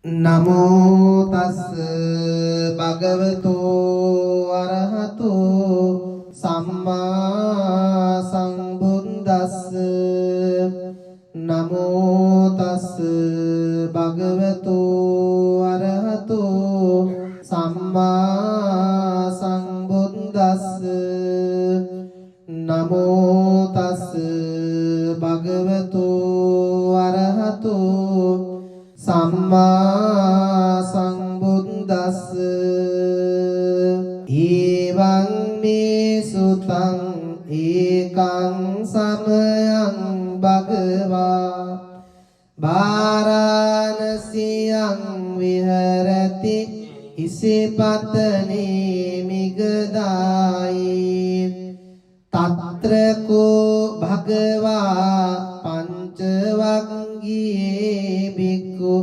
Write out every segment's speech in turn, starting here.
නමෝ තස් භගවතෝ අරහතෝ සම්මා සම්බුද්දස්ස නමෝ තස් භගවතෝ අරහතෝ සම්මා සම්බුද්දස්ස නමෝ තස් භගවතෝ අරහතෝ සම්මා සම්බුද්දස්ස ඊවං මේ සුතං ඒකං සමයං භගවා වාරාණසියං විහෙරති ඉසිපතනේ මිගදායි තත්‍ර කෝ භගවා පංචවග්ගියේ බික්ඛු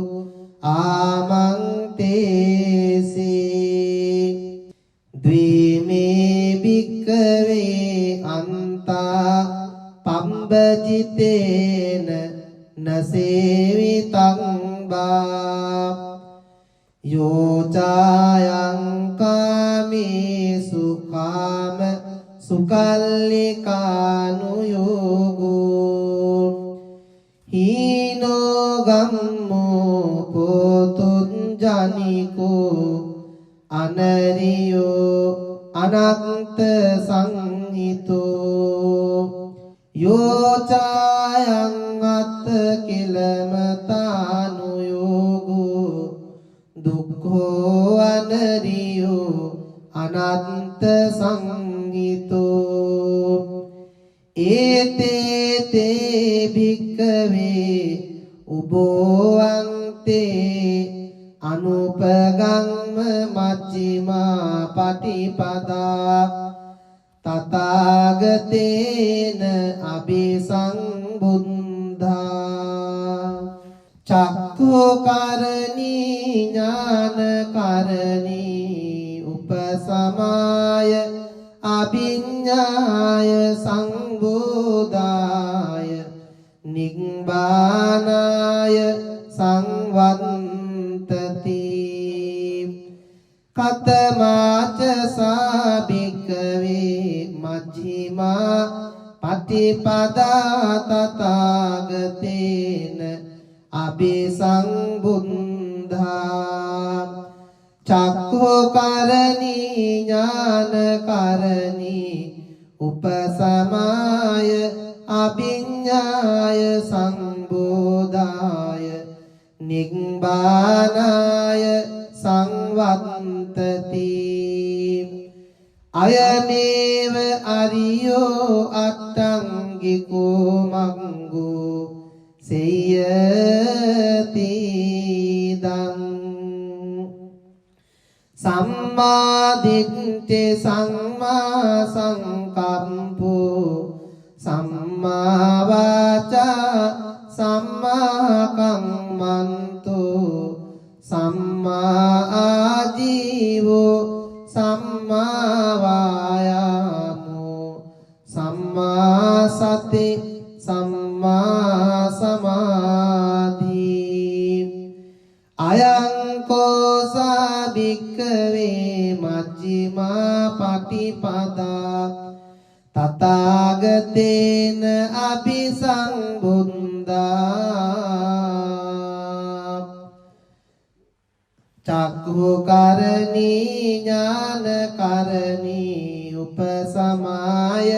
ආමන්තේසි ද්විමේ බික්ඛවේ අන්තා පම්බජිතේන නසේවිතං බා යෝචායං කාමේසු කාම සුකල්ලිකානුයෝගෝ හීනෝ ගම්මෝ පොතුන් ජනිකෝ අනරියෝ අනන්ත සංහිතෝ යෝචායං අත්ත කිලමතානුයෝගෝ දුක්ඛෝ අනරියෝ අනන්ත සංහිතෝ ඒතේ භික්ඛවේ උභෝවන්තේ අනුපගම්ම මච්චිමා පටිපදා තථාගතේන අபிසංබුද්ධා චක්ඛුකරණී ඥානකරණී උපසමාය අභිඤ්ඤාය සංබෝධාය නිබ්බානාය සංවත්තති කතමාච සාභික්ඛවේ මජ්ක්‍ධිමා පටිපදා තථාගතේන අபிසංබුද්ධා චක්ඛුකරණී ඥානකරණී උපසමාය අභිඤ්ඤාය සංබෝධාය නිබ්බානාය සංවත්තති අයමේව අරියෝ අට්ඨංගිකෝ මග්ගෝ සේයති දං සම්මා දිට්ඨි සම්මා සංකප්පෝ සම්මා වාචා සම්මා කම්මන්තෝ සම්මා ආජීවෝ සම්මා වායාමෝ සම්මා සති සම්මා සමාධි අයං කෝසා භික්ඛවේ මජ්ක්‍ධිමා පටිපදා තථාගතේන අபிසංබුද්ධා චක්ඛුකරණී ඥානකරණී උපසමාය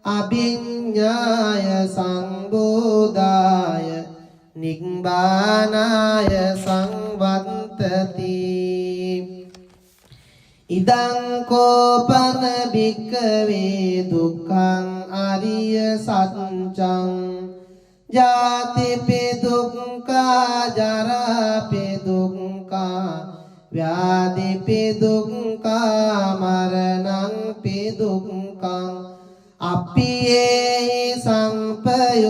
අභිඤ්ඤාය සංබෝධාය නිබ්බානාය සංවත්තති ඉදං කෝපන භික්ඛවේ දුක්ඛං අරිය සත්‍යං ජාතිපි දුක්ඛා ජරාපි දුක්ඛා ව්‍යාධිපි දුක්ඛා මරණංපි දුක්ඛං අප්පියේ සංපයෝගෝ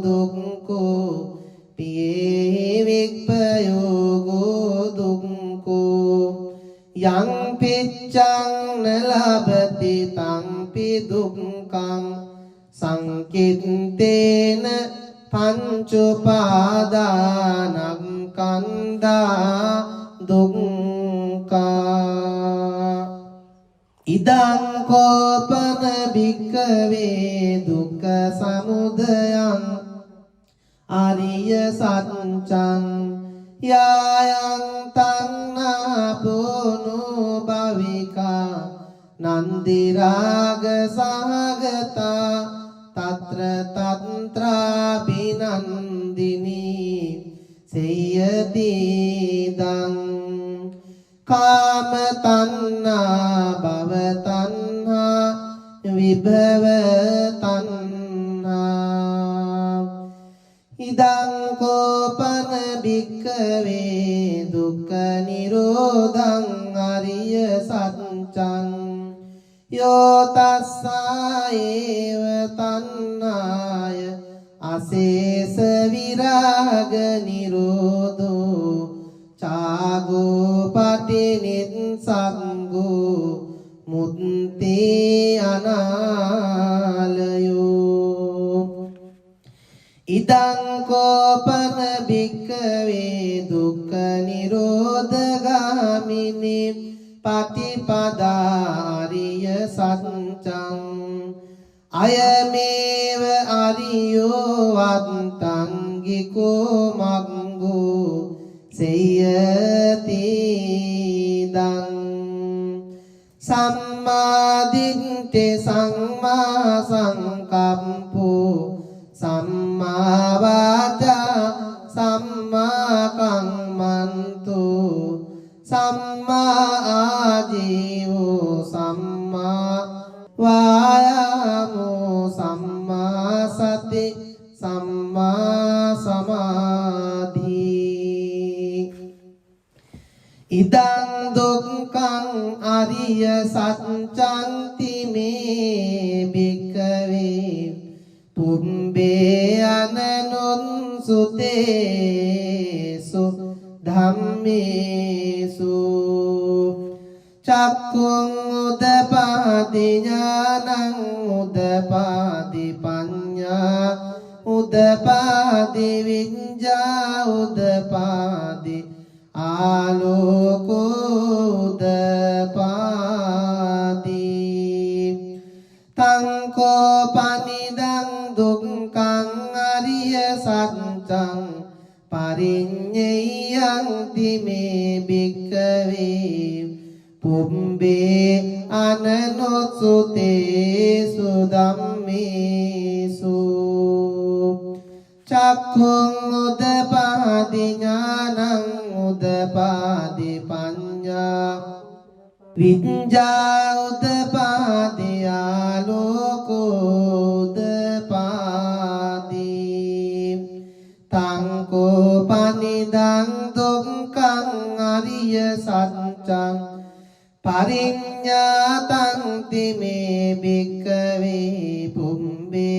දුක්ඛෝ පියේ විප්පයෝගෝ දුක්ඛෝ යං පිච්ඡං නලබති තංපි දුක්ඛං සංකිත්තේන පංච උපාදානං kanda dukkha idang kopana bhikkave dukkha samudayang ariya saccang yayang tanna puno bhavika nandiraga sahagata tatra tantra binandini seyati dang kama tanna bhava tanha vibhava tanha idang kopana bhikkave dukkha nirodhang ariya saccang yo tassa eva tannaya asesa viraga nirodho cago patinitsanggo mutti analayo idang kopana bhikkave dukkha nirodhagamini patipada ariya saccang ayameva ariyo attangiko maggo seyati dang samma ditte samma sankappo samma vaca samma kammantu samma ajivo samma vayamo samma sati samma samadhi idang dukkhaṃ ariya saccang me bhikkave pumbe ananun sutesu dhammesu cakkung udapadi ñānaṃ udapadi paññā udapadi viññā udapadi āloko udapadi tangko panidang dukkhaṃ ariya saccang pariññeyang time bhikkave pumbe ananotsutesu dhammesu cakkung udapadi ñānaṃ udapadi paññā viññā udapadi āloko udapadi tangko panidang dukkhaṃ ariya saccang pariññātaṃ time bhikkave pumbe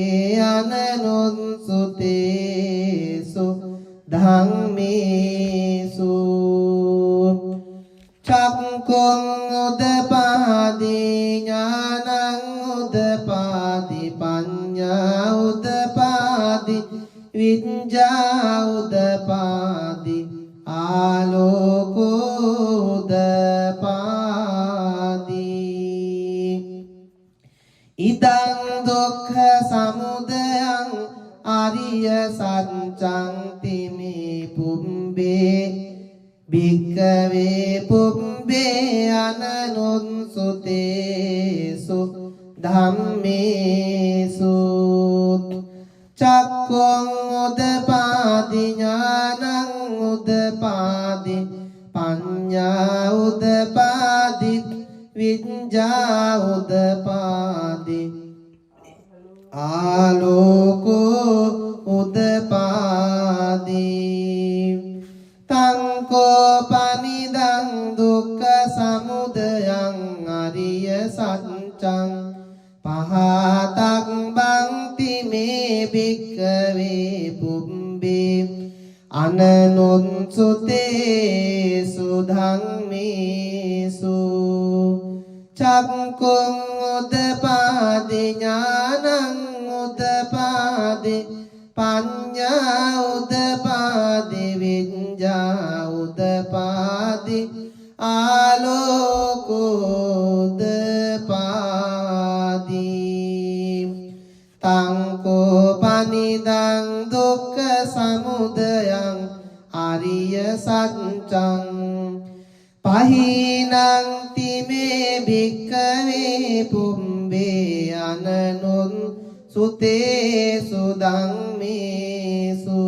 ananutsutesu dhammesu cakkung udapadi ñānaṃ udapadi paññā udapadi viññā udapadi āloko udapadi idang dukkha samudayang ariya saccang me pumbe bhikkave pumbe ananun sutesu dhammesu cakkung udapadi ñānaṃ udapadi paññā udapadi viññā udapadi āloko udapadi tangko panidang dukkha samudayang ariya saccang pahatak bhakti me bhikkave pumbe ananun sutesu dhammesu cakkung udapadi ñānaṃ udapadi paññā udapadi viññā උදපාදි ආලෝකෝදපාදි තංකෝ පනිදං දුක්ඛ සමුදයං අරිය සත්‍යං පහිනං තිමේ භික්ඛවේ පුම්බේ අනනුන් සුතේසු ධම්මේසු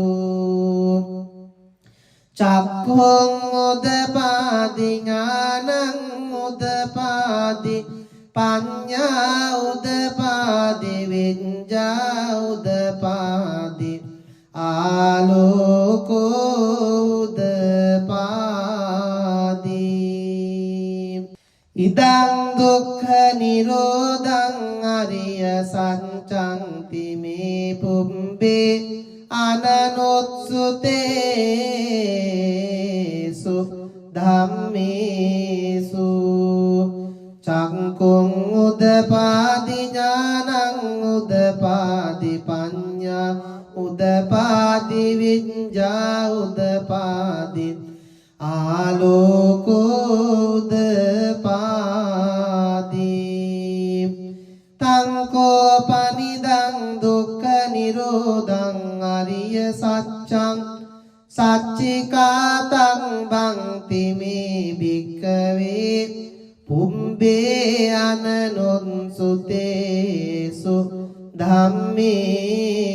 චක්ඛුං උදපාදි ඥානං උදපාදි පඤ්ඤා උදපාදි විඤ්ඤා උදපාදි ආලෝකෝ උදපාදි ඉදං දුක්ඛ නිරෝධං අරිය සත්‍යං තිමේ පුම්බේ අනනුත්සුතේසු ධම්මේසු චක්ඛුං උදපාදි ඥානං උදපාදි පඤ්ඤා උදපාදි විඤ්ඤා උදපාදි ආලෝකෝ උදපාදි තංකෝ පනිදං දුක්ඛ නිරෝධං අරිය සත්‍යං සච්චිකාතං බන්ති මේ භික්ඛවේ පුම්බේ අනනුන් සුතේසු ධම්මේසු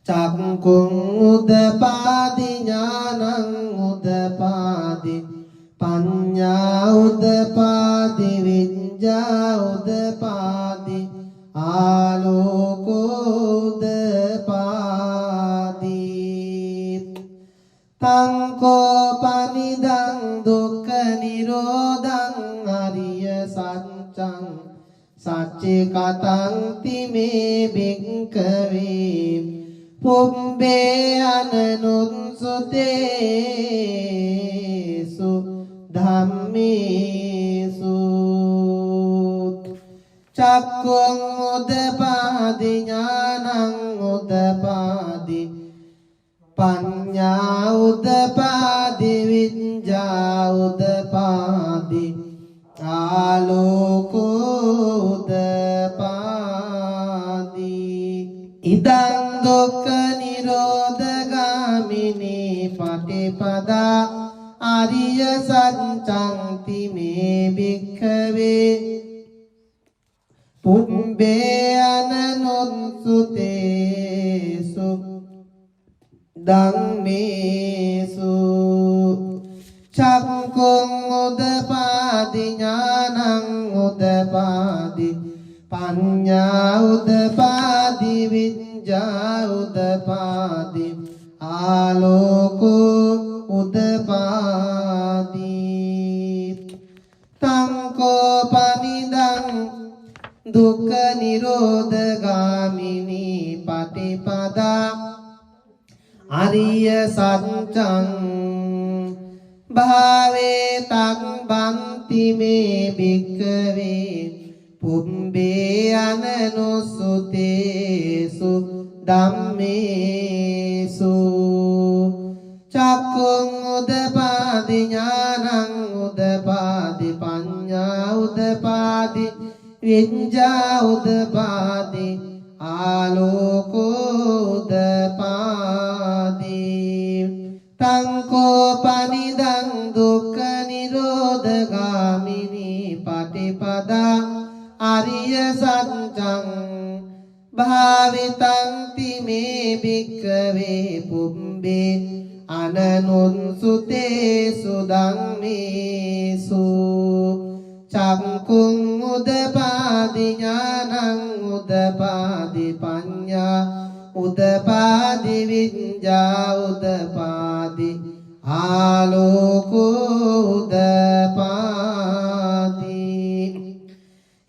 චක්ඛුං උදපාදි ඥානං උදපාදි පඤ්ඤා උදපාදි විඤ්ඤා උදපාදි ආලෝකෝ උදපාදි තංකෝ පනිදං දුක්ඛ නිරෝධං අරිය සත්‍යං සච්චිකතං තිමේ භික්ඛවේ පුම්බේ අනනුන් සුතේසු ධම්මේසු චක්ඛුං උදපාදි ඥානං උදපාදි පඤ්ඤා උදපාදි විඤ්ඤා උදපාදි ආලෝකෝ උදපාදි ඉදං දුක්ඛ නිරෝධගාමිනී පටිපදා ආරිය සත්‍යං තිමේ භික්ඛවේ පුම්බේ අනනුත්සුතේසු ධම්මේසු චක්ඛුං උදපාදි ඥානං උදපාදි පඤ්ඤා උදපාදි විඤ්ඤා උදපාදි ආලෝකෝ උදපාදි තංකෝ පනිදං දුක්ඛ නිරෝධගාමිනී පටිපදා ආරිය සත්‍යං භාවේ තං බන්ති මේ භික්ඛවේ පුම්බේ අනනුසුතේසු ධම්මේසු චක්ඛුං උදපාදි ඥානං උදපාදි පඤ්ඤා උදපාදි විඤ්ඤා උදපාදි ආලෝකෝ උදපාදි තංකෝ පනිදං දුක්ඛ නිරෝධගාමිනී පටිපදා ආරිය සත්‍යං භාවිතං තිමේ භික්ඛවේ පුම්බේ අනනුන් සුතේසු ධම්මේසු චක්ඛුං උදපාදි ඥානං උදපාදි පඤ්ඤා උදපාදි විඤ්ඤා උදපාදි ආලෝකෝ උදපාදි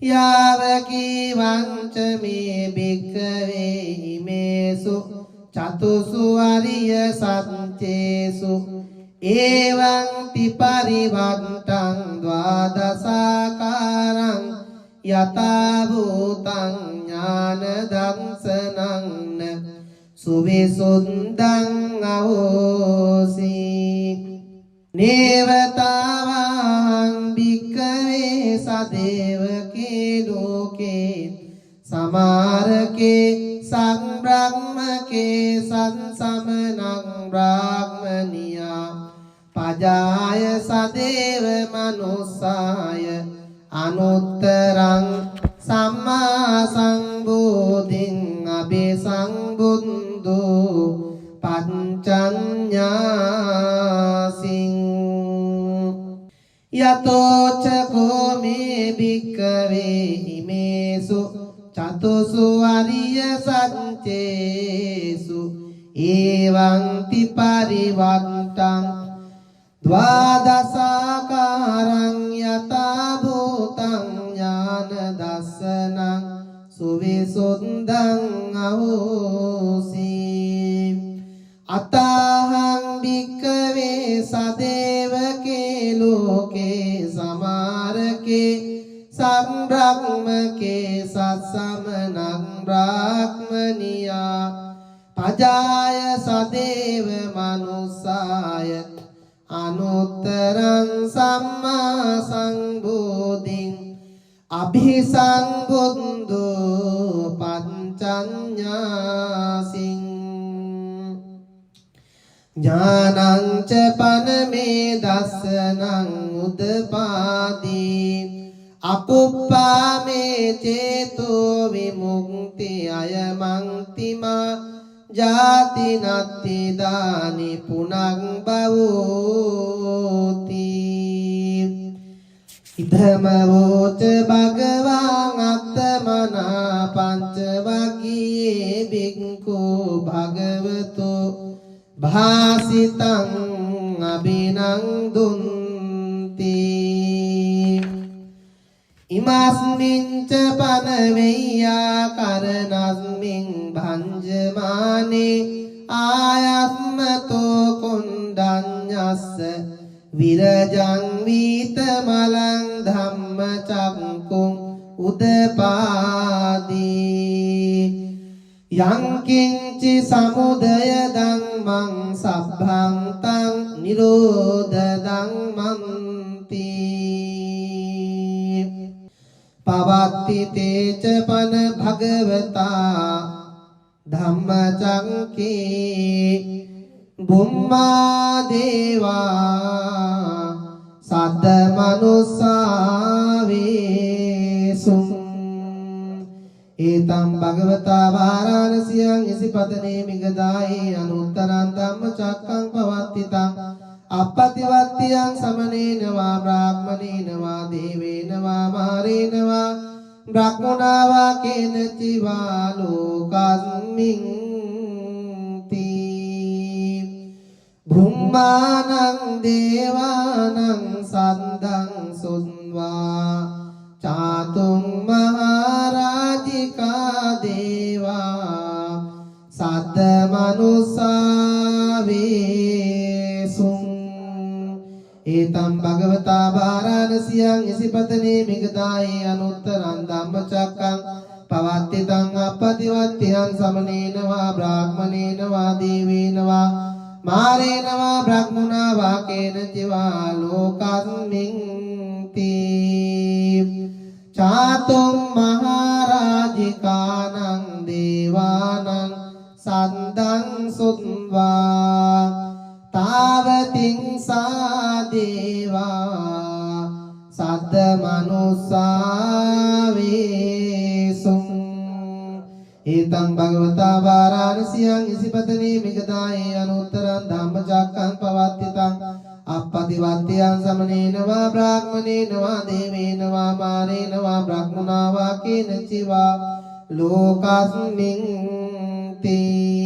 යාවකී වංච මේ භික්ඛවේ හිමේසු චතුසු අරිය සත්‍යේසු එවං පිපරිවත්තං ද්වාදසාකාරං යතා භූතං ඥාන දංසනං සුවිසුද්ධං අහෝසි නේවතාවං භික්ඛවේ සදේවකේ ලෝකේ සමාරකේ සංබ්‍රහ්මකේ සංසමනං බ්‍රාහ්මනියා පජාය සදේව මනුස්සාය අනුත්තරං සම්මා සම්බුද්ධින් අபிසංබුද්ධෝ පංචඤ්ඤාසින් යතෝ චකෝ මේ භික්ඛවේ හිමේසු චතුසු අරිය සත්‍යේසු එවං තිපරිවත්තං ද්වාදසාකාරං යතා භූතං ඥාන දස්සනං සුවිසුද්ධං අහෝසි අතහං භික්ඛවේ සදේවකේ ලෝකේ සමාරකේ සංබ්‍රහ්මකේ සත්සමනං බ්‍රාහ්මනියා පජාය සදේව මනුස්සාය අනුත්තරං සම්මා සම්බුද්ධින් අபிසංබුද්ධෝ පංචඤ්ඤාසින් ඥානං ච පනමේ දස්සනං උදපාදී අකුප්පාමේ චේතෝ විමුක්ති අයමන්තිමා ජාති නත්ති දානි පුනං භවෝති ඉදමවෝච භගවාන් අත්තමනා පංචවග්ගියේ බික්ඛු භගවතෝ භාසිතං අබිනන්දුන්ති ඉමස්මින් ච පනවෙය්‍යා කරණස්මින් භංජමානේ ආයස්මතෝ කුණ්ඩඤ්ඤස්ස විරජං වීතමලං ධම්මචක්කුං උදපාදී යං කිංචි සමුදය ධම්මං සබ්බං තං නිරෝධ ධම්මන්ති පවත්ති තේච පන භගවතා ධම්මචක්කේ බුම්මා දේවා සද්ද මනුස්සාවේසුං ඒතම් භගවතා වාරාණසියං ඉසිපතනේ මිගදායේ අනුත්තරං ධම්මචක්කං පවත්තිතං අපපතිවත්තියං සමනේන වා බ්‍රාහ්මනේන වා දේවේන වා මාරේන වා බ්‍රහ්මනා වා කේනචි වා ලෝකස්මින් තී බුම්මානං දේවානං සද්දං සුන්වා චාතුම් මහරජිකා දේවා සද්ද මනුස්සාවේසුං ඒතම් භගවතා වාරාණසියං ඉසිපතනේ මිගදායේ අනුත්තරං ධම්මචක්කං පවත්තිතං අපපතිවත්තියං සමනේන වා බ්‍රාහ්මනේන වා දේවේන වා මාරේන වා බ්‍රහ්මනා වා කේනචි වා ලෝකස්මින් තී චාතුම් මහරජිකානං දේවානං සද්දං සුත්වා තාවතින් සා දේවා සද්ද මනුස්සාවේසුං ඒතං භගවතා වාරාණසියං ඉසිපතනේ මිගදායේ අනුත්තරං ධම්මචක්කං පවත්තිතං අපපතිවත්තියං සමනේන වා බ්‍රාහ්මනේන වා දේවේන වා මාරේන වා බ්‍රහ්මනා වා කේනචි වා ලෝකස්මින් තී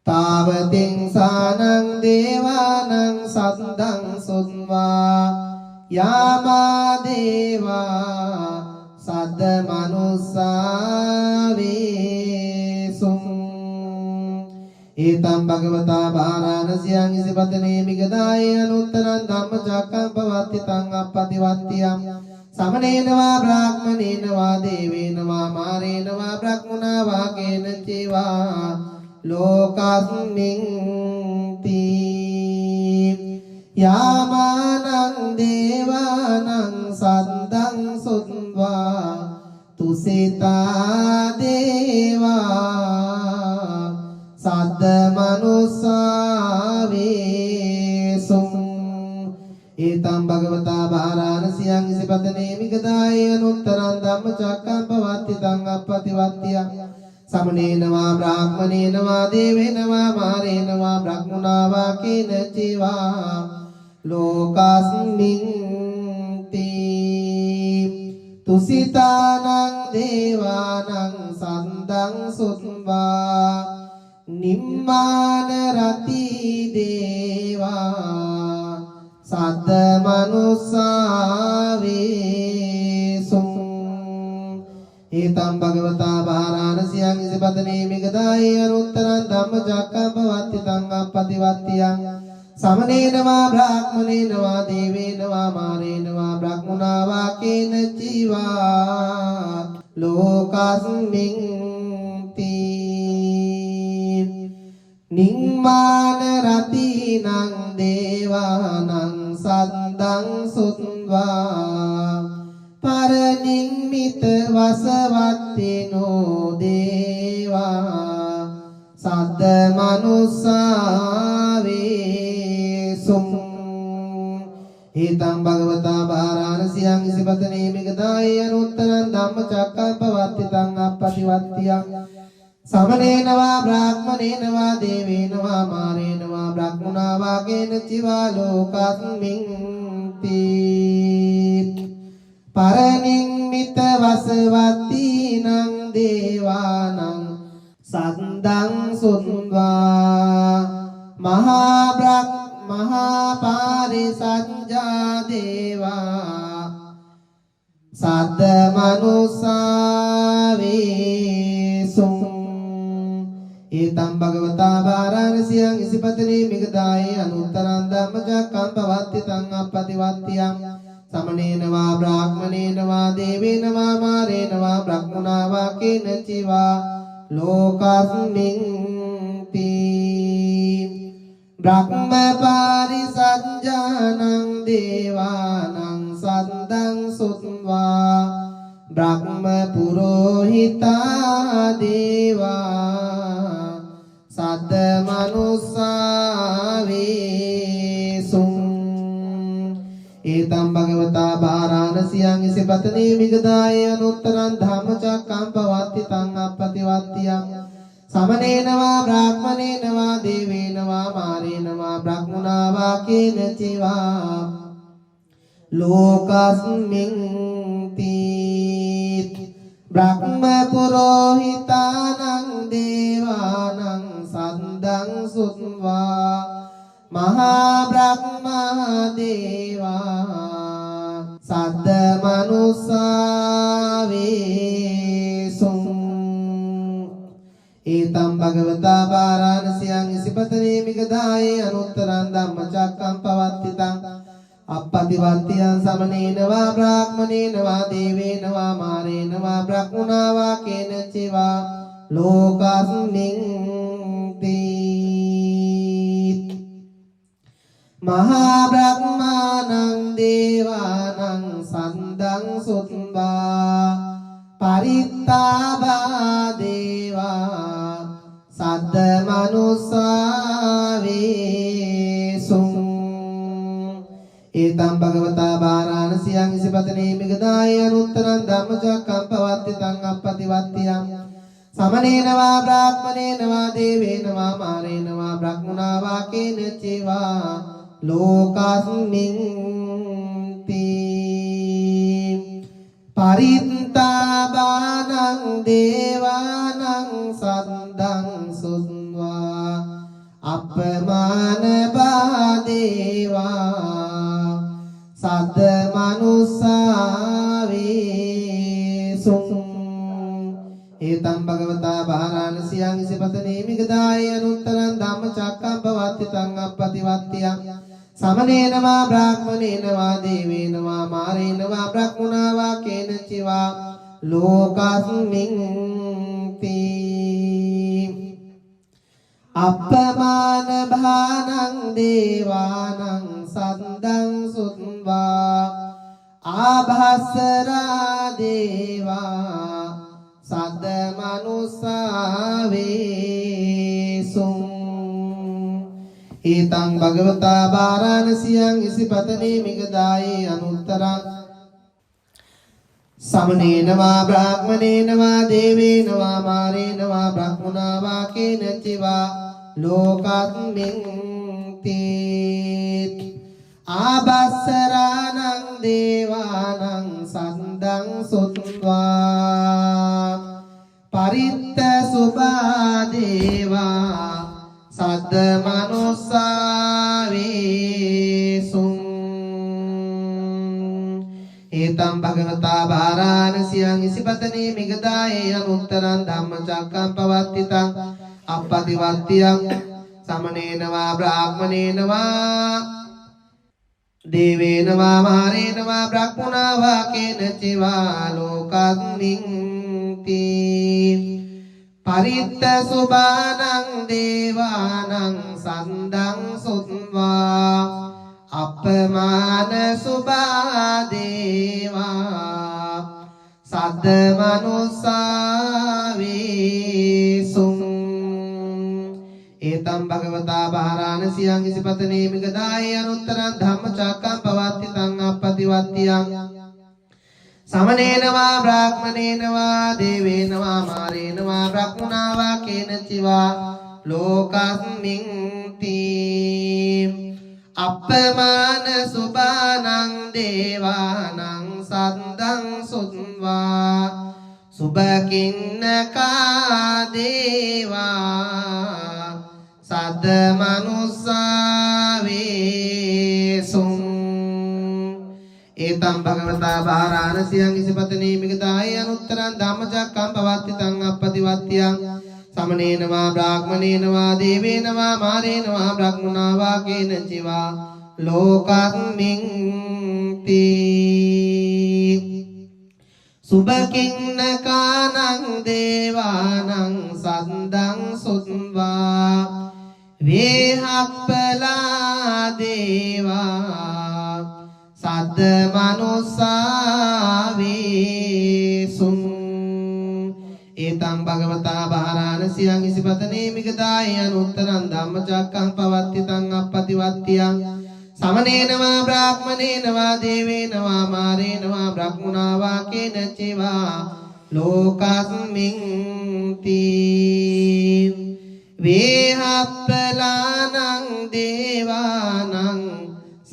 තාවතින් සානං දේවානං සද්දං සුන්වා යාමා දේවා සද්ද මනුස්සාවේසුං ඒතම් භගවතා වාරාණසියං ඉසිපතනේ මිගදායේ අනුත්තරං ධම්මචක්කං පවත්තිතං අපපතිවත්තියං සමනේන වා බ්‍රාහ්මනේන වා දේවේන වා මාරේන වා බ්‍රහ්මනා වා කේන චේවා ලෝකස්මින් තී යාමානං දේවානං සද්දං සුත්වා තුසිතා දේවා සද්ද මනුස්සා වේසුං ඒතම් භගවතා බාරාණසියං ඉසිපතනේ මිගදාය අනුත්තරං ධම්මචක්කම් පවත්තිතං අප්පතිවත්තිය සමනේන වා බ්‍රාහ්මනේන වා දේවේන වා මාරේන වා බ්‍රහ්මනා වා කේන චේවා ලෝකස්මින් තී තුසිතානං දේවානං සන්දං සුත්වා නිම්මාන රති දේවා සද්ද මනුස්සා වේසුං ඒතම් භගවතා බාරාණසියං ඉසිපතනේ මිගදාය අනුත්තරං ධම්මචක්කම් පවත්තිතං අප්පතිවත්තියං සමනේන වා බ්‍රාහ්මනේන වා දේවේන වා මාරේන වා බ්‍රහ්මනා වා කේන චීවා ලෝකස්මින් තී නිම්මාන රතිනං දේවානං සද්දං සුත්වා පරනිම්මිත වසවත්තිනෝ දේවා සද්ද මනුස්සා වේසුං ඒතම් භගවතා බාරාණසියං ඉසිපතනේ මිගදාය අනුත්තරං ධම්මචක්කම් පවත්තිතං අප්පතිවත්තියං සමනේන වා බ්‍රාහ්මනේන වා දේවේන වා මාරේන වා බ්‍රහ්මනා වා කේන චිවා ලෝකස්මින් තී පරනිම්මිත වසවත්තිනං දේවානං සද්දං සුත්වා මහා පාරිසංජා දේවා සද්ද මනුස්සා වේසුං ඒතම් භගවතා බාරාණසියං ඉසිපතනේ මිගදාය අනුත්තරං ධම්මචක්කම් පවත්තිතං අප්පතිවත්තියං සමනේන වා බ්‍රාහ්මනේන වා දේවේන වා මාරේන වා බ්‍රහ්මනා වා කේන චිවා ලෝකස්මින් තී බ්‍රහ්ම පාරිසංජානං දේවානං සද්දං සුත්වා බ්‍රහ්ම පුරෝහිතා දේවා සද්ද මනුස්සා වේසුං ඒතම් භගවතා බාරාණසියං ඉසිපතනේ මිගදාය අනුත්තරං ධම්මචක්කම් පවත්තිතං අප්පතිවත්තියං සමනේන වා බ්‍රාහ්මනේන වා දේවේන වා මාරේන වා බ්‍රහ්මනා වා කේන චිවා ලෝකස්මින් තී බ්‍රහ්ම පුරෝහිතානං දේවානං සද්දං සුත්වා මහා බ්‍රහ්මා දේවා සද්ද මනුස්සා වේසුං ඒතම් භගවතා බාරාණසියං ඉසිපතනේ මිගදාය අනුත්තරං ධම්මචක්කම් පවත්තිතං අප්පතිවත්තියං සමනේන වා බ්‍රාහ්මනේන වා දේවේන වා මාරේන වා බ්‍රහ්මනා වා කේන චිවා ලෝකස්මින් තී මහා බ්‍රහ්මානං දේවානං සද්දං සුත්වා පරිත්තාභා දේවා සද්ද මනුස්සා වේසුං ඒතම් භගවතා බාරාණසියං ඉසිපතනේ මිගදාය අනුත්තරං ධම්මචක්කම් පවත්තිතං අප්පතිවත්තියං සමනේන වා බ්‍රාහ්මනේන වා දේවේන වා මාරේන වා බ්‍රහ්මනා වා කේන චිවා ලෝකස්මින් තී පරිත්තාභානං දේවානං සද්දං සුත්වා අපමාන බාදේවා සද්ද මනුස්සා වේසුං ඒතම් භගවතා බාරාණසියං ඉසිපතනේ මිගදාය අනුත්තරං ධම්මචක්කම් පවත්තිතං අප්පතිවත්තියං समनेन वा ब्राह्मणेन वा देवेन वा मारेण वा ब्रह्मणा वा केनचिवा लोकस्मिन् ति අප්පමාන භානං දේවානං සද්දං සුත්වා ආභස්සරා දේවා සද්ද මනුස්සා වේසුං ඊතං භගවතා වාරාණසියං ඉසිපතනේ මිගදායේ අනුත්තරං समनेन वा ब्राह्मणेन वा देवेन वा मारेण वा ब्रह्मणा वा केनचिवा लोकस्मिन् ति आभस्सराणं देवानां सन्दं सुत्वा परित्त सुभा देवा सद्द मनुस्सा वेसुं एतं भगवता वाराणस्यां इसिपतने मिगदाये अनुत्तरं धम्मचक्कं पवत्तितं अपतिवत्त्यं समनेन वा ब्राह्मणेन वा देवेन वा मारेण वा ब्रह्मणा वा केनचिवा लोकस्मिन् ति परित्त सुबानं देवानं सन्दं सुत्वा අපමාන සුභා දේවා සද්ද මනුස්සා වේසුං ඒතම් භගවතා වාරාණසියං ඉසිපතනේ මිගදායේ අනුත්තරං ධම්මචක්කං පවත්තිතං අප්පතිවත්තියං समनेन वा ब्राह्मणेन वा देवेन वा मारेण वा ब्रह्मणा वा केनचिवा लोकस्मिन् ति අප්පමාන සුභානං දේවානං සද්දං සුත්වා සුභකින්නකා දේවා සද්ද මනුස්සා වේසුං ඒතම් භගවතා වාරාණසියං ඉසිපතනේ මිගදායේ අනුත්තරං ධම්මචක්කං පවත්තිතං අප්පතිවත්තියං समनेन वा ब्राह्मणेन वा देवेन वा मारेण वा ब्रह्मणा वा केनचिवा लोकस्मिन् ति सुभकिन्नकानं देवानं सन्दं सुत्वा वेहप्पला देवा सद्द मनुस्सा वेसुं ඒතං භගවතා වාරාණසියං ඉසිපතනේ මිගදායේ අනුත්තරං ධම්මචක්කං පවත්තිතං අප්පතිවත්තියං समनेन वा ब्राह्मणेन वा देवेन वा मारेण वा ब्रह्मणा वा केनचिवा लोकस्मिन् ति वेहप्पलानं देवानं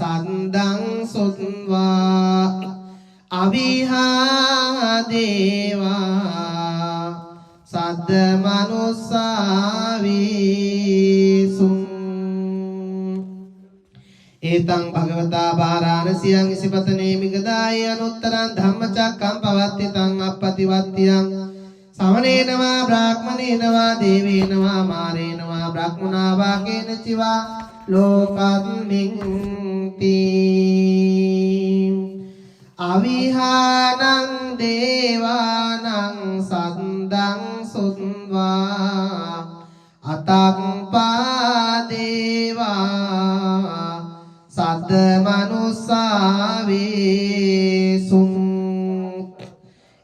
सन्दं सुत्वा अविहा देवा සද්ද මනුස්සා වේසුං ඒතං භගවතා වාරාණසියං ඉසිපතනේ මිගදායේ අනුත්තරං ධම්මචක්කං පවත්තිතං අප්පතිවත්තියං समनेन वा ब्राह्मणेन वा देवेन वा मारेण वा ब्रह्मणा वा केनचिवा लोकस्मिन् ति अविहानं देवानं सन्दं सुत्वा අතක්පා දේවා සද්ද මනුස්සා වේසුං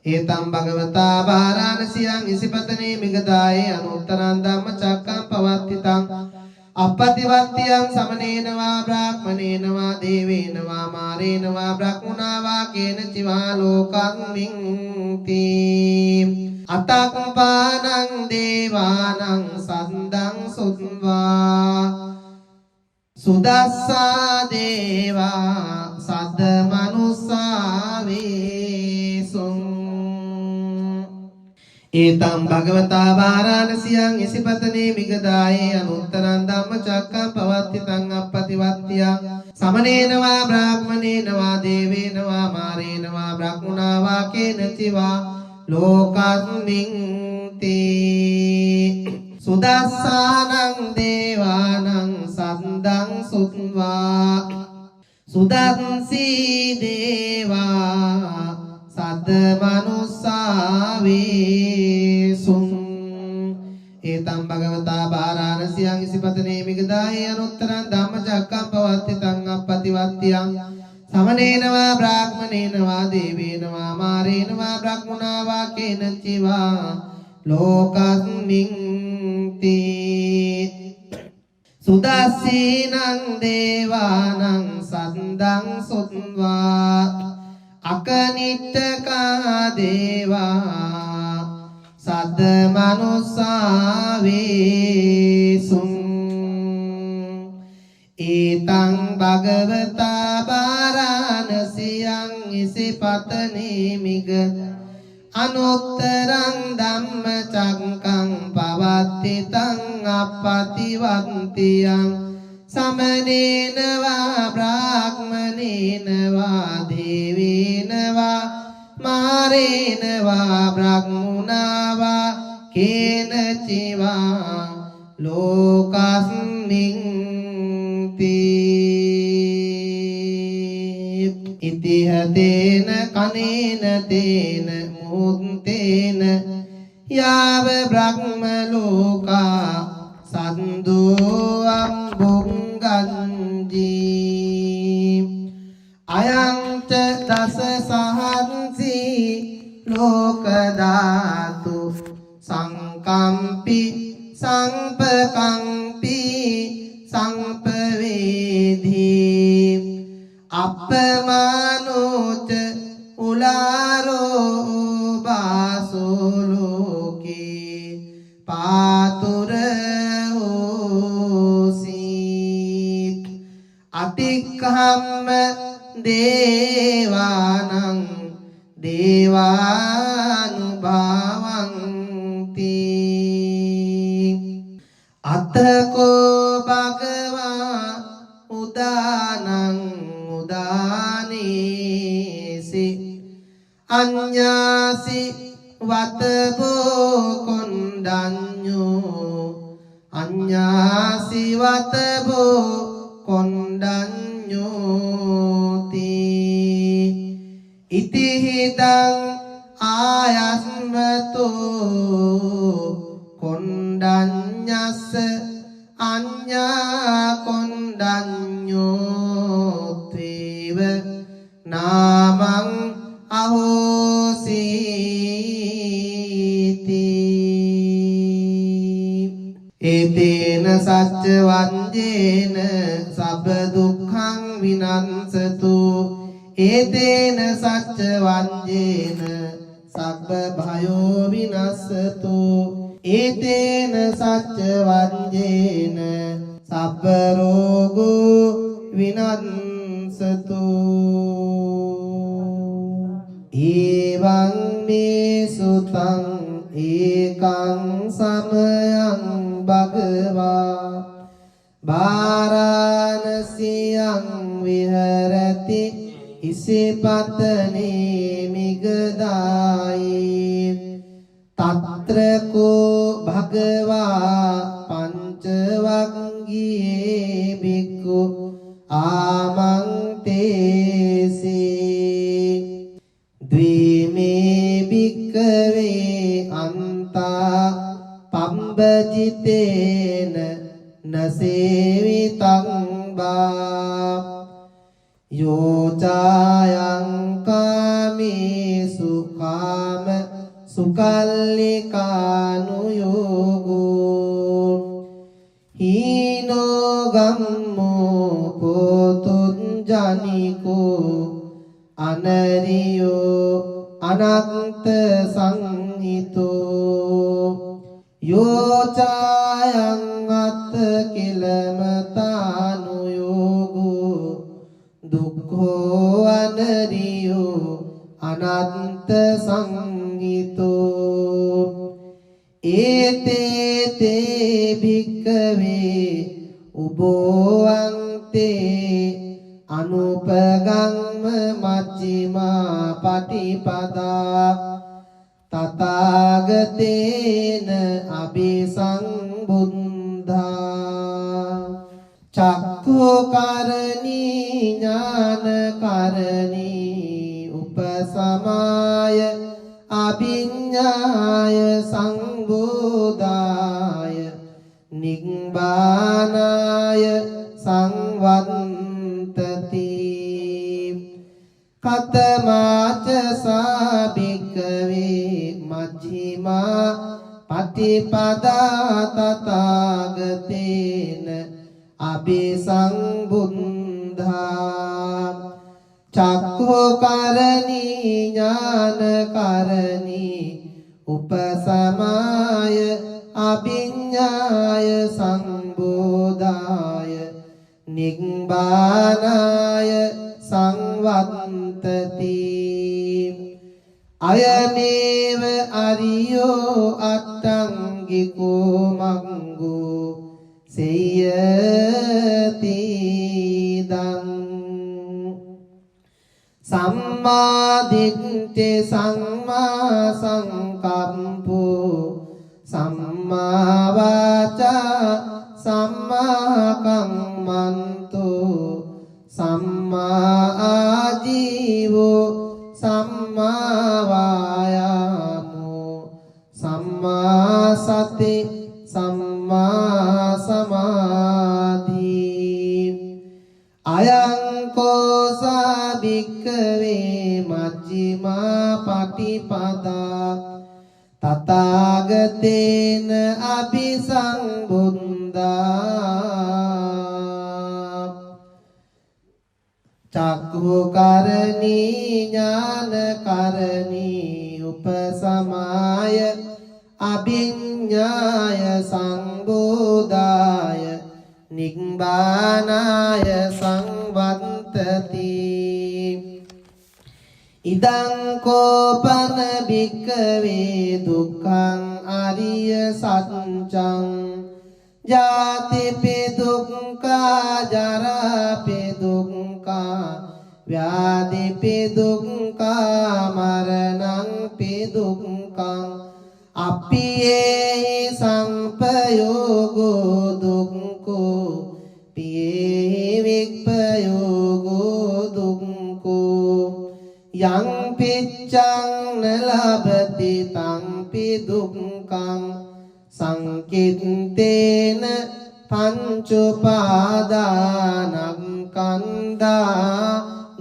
ඒතම් භගවතා වාරාණසියං ඉසිපතනේ මිගදායේ අනුත්තරං ධම්මචක්කං පවත්තිතං අප්පතිවත්තියං समनेन वा ब्राह्मणेन वा देवेन वा मारेण वा ब्रह्मणा वा केनचिवा लोकस्मिन् ति අතක්පානං දේවානං සන්දං සුත්වා සුදස්සා දේවා සද්ද මනුස්සා වේසුං ඒතම් භගවතා වාරාණසියං ඉසිපතනේ මිගදායේ අනුත්තරං ධම්මචක්කං පවත්තිතං අප්පතිවත්තියං समनेन वा ब्राह्मणेन वा देवेन वा मारेण वा ब्रह्मणा वा केनचिवा लोकस्मिन् ति සුදස්සානං දේවානං සන්දං සුත්වා සුදන්සී දේවා සද්ද මනුස්සා වේසුං ඒතම් භගවතා බාරාණසියං ඉසිපතනේ මිගදායේ අනුත්තරං ධම්මචක්කප්පවත්තිතං අප්පතිවත්තියං සමනේනවා බ්‍රාහ්මනේනවා දේවේනවා මාරේනවා බ්‍රහ්මනා වා කේනචිවා ලෝකස්මින් තී සුදස්සීනං දේවානං සද්දං සුත්වා අකනිට්ඨකා දේවා සද්ද මනුස්සා වේසුං ඒතං භගවතා බාරාණසියං ඉසිපතනේ මිග අනුත්තරං ධම්මචක්කං පවත්තිතං අප්පතිවන්තියං සමනේනවා බ්‍රාහ්මනේනවා දේවේනවා මාරේනවා බ්‍රහ්මුණාවා කේනචිවා ලෝකස්මින් ඉතිහතේන කනේන තේන මුත්තේන යාව බ්‍රහ්ම ලෝකා සන්දෝ අම්බුංගංජී අයං ච දස සහංසී ලෝක ධාතු සංකම්පි සංපකම්පි සංපවේදී අපමානෝච උලාරෝ බාසෝ ලෝකේ පාතුර හෝසි අතික්ඛම්ම දේවානං දේවානුභාවಂತಿ අතකෝ භගවා උදානං උදානේසි අඤ්ඤාසි වතබෝ කොණ්ඩඤ්ඤෝ අඤ්ඤාසි වතබෝ කොණ්ඩඤ්ඤෝති ඉතිහිදං ආයස්මතෝ කොණ්ඩඤ්ඤස්ස අඤ්ඤා කොණ්ඩඤ්ඤෝත්වේව නාමං අහෝසීති ඒතේන සච්ච වංජේන සබ්බ දුක්ඛං විනංසතු ඒතේන සච්ච වංජේන සබ්බ භයෝ විනස්සතු ඒතේන සච්ච වංජේන සබ්බ රෝගෝ විනස්සතු ඊවං මේ සුතං ඒකං සමයං භගවා බාරාණසියං විහෙරති ඉසිපතනේ මිගදායේ තත්‍රකෝ භගවා පංචවග්ගියේ බික්ඛු ආමන්තේසී ද්විමේ භික්ඛවේ අන්තා පම්බජිතේන නසේවිතං බා යෝචායං කාමේසු කාම සුකල්ලිකානුයෝගෝ හීනෝ ගම්මෝ පොතුංජනිකෝ අනරියෝ අනන්ත සංහිතෝ යෝචායං අත්ත කිලමතානුයෝගෝ දුක්ඛෝ අනරියෝ අනන්ත සංහිතෝ ඒතේ තේ භික්ඛවේ උභෝවන්තේ අනුපගම්ම මච්චිමා පටිපදා තථාගතේන අபிසංබුද්ධා චක්ඛු චක්ඛුකරණී ඥානකරණී උපසමාය අභිඤ්ඤාය සංබෝධාය නිබ්බානාය සංවත්තති කතමාච සාභික්ඛවේ මජ්ක්‍ධිමා පටිපදා තථාගතේන අபிසංබුද්ධා චක්ඛුකරණී ඥානකරණී උපසමාය අභිඤ්ඤාය සංබෝධාය නිබ්බානාය සංවත්තති අයමේව අරියෝ අට්ඨංගිකෝ මග්ගෝ සේයති දං සම්මා දිට්ඨි සම්මා සංකප්පෝ සම්මා වාචා සම්මා කම්මන්තෝ සම්මා ආජීවෝ සම්මා වායාමෝ සම්මා සති සම්මා සමාධි අයං කෝසා භික්ඛවේ මජ්ක්‍ධිමා පටිපදා තථාගතේන අபிසංබුද්ධා චක්ඛුකරණී ඥානකරණී උපසමාය අභිඤ්ඤාය සංබෝධාය නිබ්බානාය සංවත්තති ඉදං කෝපන භික්ඛවේ දුක්ඛං අරිය සත්‍යං ජාතිපි දුක්ඛා ජරාපි දුක්ඛා ව්‍යාධිපි දුක්ඛා මරණංපි දුක්ඛං අප්පියේහි සංපයෝගෝ දුක්ඛෝ පියේහි විප්පයෝගෝ දුක්ඛෝ යං පිච්ඡං නලබති තංපි දුක්ඛං සංකිට්ඨේන පංච උපාදානස්කන්ධා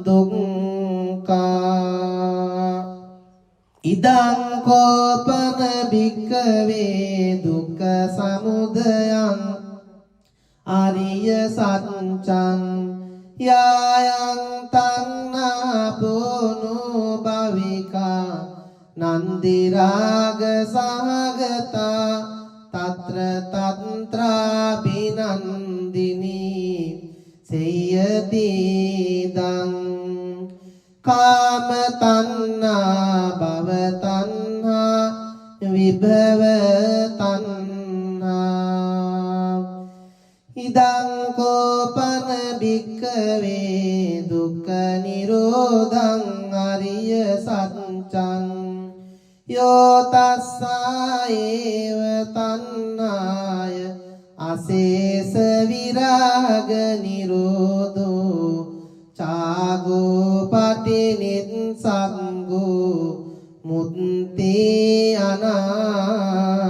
දුක්ඛා ඉදං කෝපන භික්ඛවේ දුක්ඛ සමුදයං අරිය සත්‍යං යායන් තණ්හා පුනෝ භවිකා නන්දි රාග සහගතා తత్ర తత్రా බිනන්දිනී සේයති දං කාම තණ්හා භව තණ්හා විභව තණ්හා ඉදං කෝපන භික්ඛවේ දුක්ඛ නිරෝධං අරිය සත්‍යං යෝ තස්සායේව තණ්හාය අශේෂ විරාග නිරෝධෝ චාගෝ පටිනිස්සග්ගෝ මුත්ති අනාලයෝ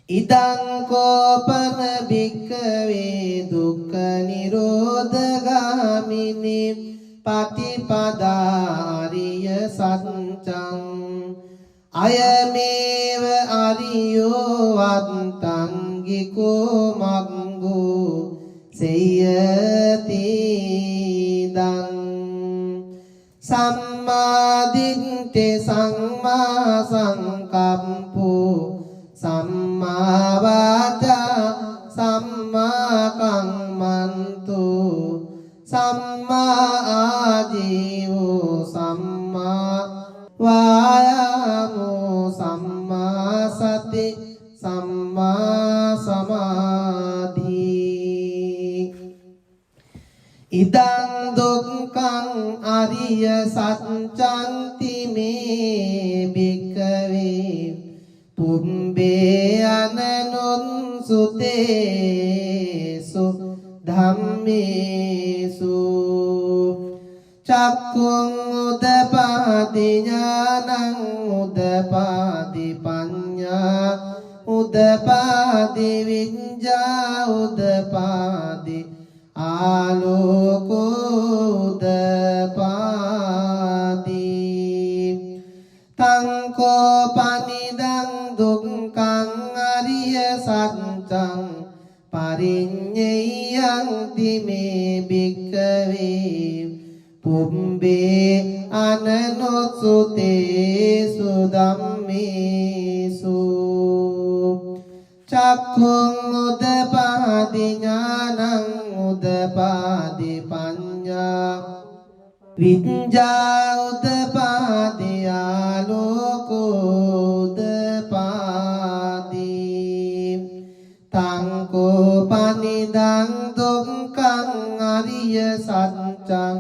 ඉදං කෝපන භික්ඛවේ දුක්ඛ නිරෝධගාමිනී පටිපදාරිය සත්‍යං අයමේව අරියෝ අත්තංගිකෝ මග්ගෝ සේයති දං සම්මා දිට්ඨි සම්මා සංකප්පෝ සම්මා වාචා සම්මා කම්මන්තෝ සම්මා ආජීවෝ සම්මා වායාමෝ සම්මා සති සම්මා සමාධි ඉදං දුක්ඛං අරිය සත්‍යං මේ භික්ඛවේ පුම්බේ අනනුන් සුතේ ධම්මේසු චක්ඛුං උදපාදි ඥානං උදපාදි පඤ්ඤා උදපාදි විඤ්ඤා උදපාදි ආලෝකෝ උදපාදි තං කෝ පනිදං දුක්ඛං අරිය සත්‍යං පරිඤ්ඤයන්ති මේ භික්ඛවේ පුම්බේ අනනොසුතේසු ධම්මේසු චක්ඛුං උදපාදි ඥානං උදපාදි පඤ්ඤා විඤ්ඤා උදපාදි ආලෝකෝ උදපාදි තං කෝ පනිදං දුක්ඛං අරිය සත්‍යං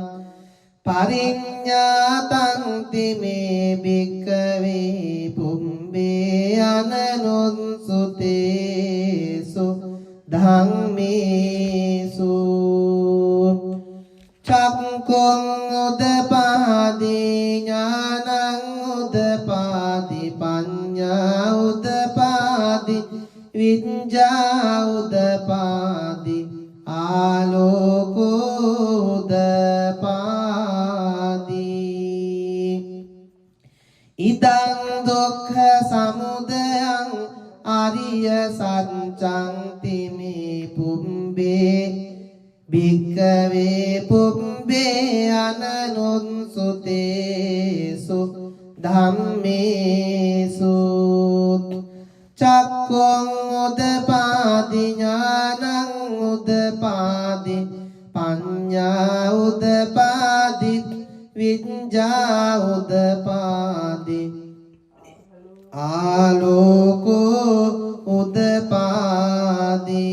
පරිඤ්ඤාතං තිමේ භික්ඛවේ පුම්බේ අනනුස්සුතේසු ධම්මේසු චක්ඛුං උදපාදි ඥානං උදපාදි පඤ්ඤා උදපාදි විඤ්ඤා උදපාදි ආලෝකෝ උදපාදි ඉදං දුක්ඛ සමුදයං අරිය සත්‍යං තිමේ පුම්බේ භික්ඛවේ පුම්බේ අනනුස්සුතේසු ධම්මේසු චක්ඛුං උදපාදි ඥානං උදපාදි පඤ්ඤා උදපාදි විඤ්ඤා උදපාදි ආලෝකෝ උදපාදි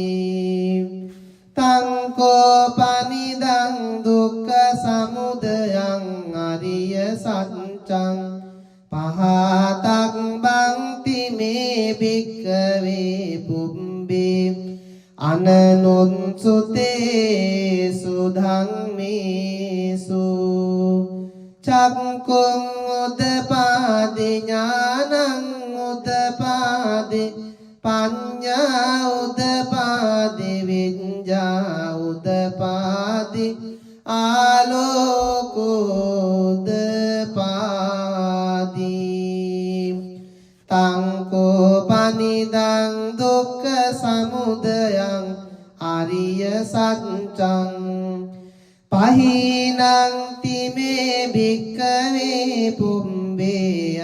තං කෝ පනිදං දුක්ඛ සමුදයං අරිය සත්‍යං පහතක් බන්ති මේ භික්ඛවේ පුම්බේ අනනුස්සුතේසු ධම්මේසු චක්ඛුං උදපාදි ඥානං උදපාදි පඤ්ඤා උදපාදි විඤ්ඤා උදපාදි ආලෝකෝ උදපාදි තං කෝ පනිදං දුක්ඛ සමුදයං අරිය සත්‍යං පහිනං තිමේ භික්ඛවේ පුම්බේ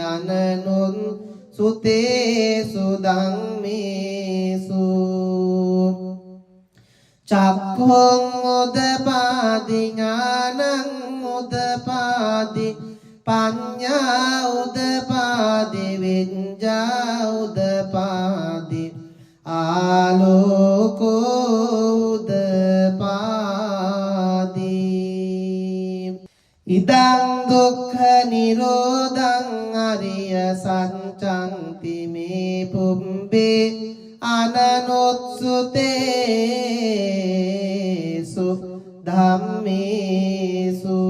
අනනුස්සුතේසු ධම්මේසු චක්ඛුං උදපාදි ඥානං උදපාදි පඤ්ඤා උදපාදි විඤ්ඤා උදපාදි ආලෝකෝ උදපාදි ඉදං දුක්ඛ නිරෝධං අරිය සත්‍යං තිමේ පුම්බේ අනනුස්සුතේසු ධම්මේසු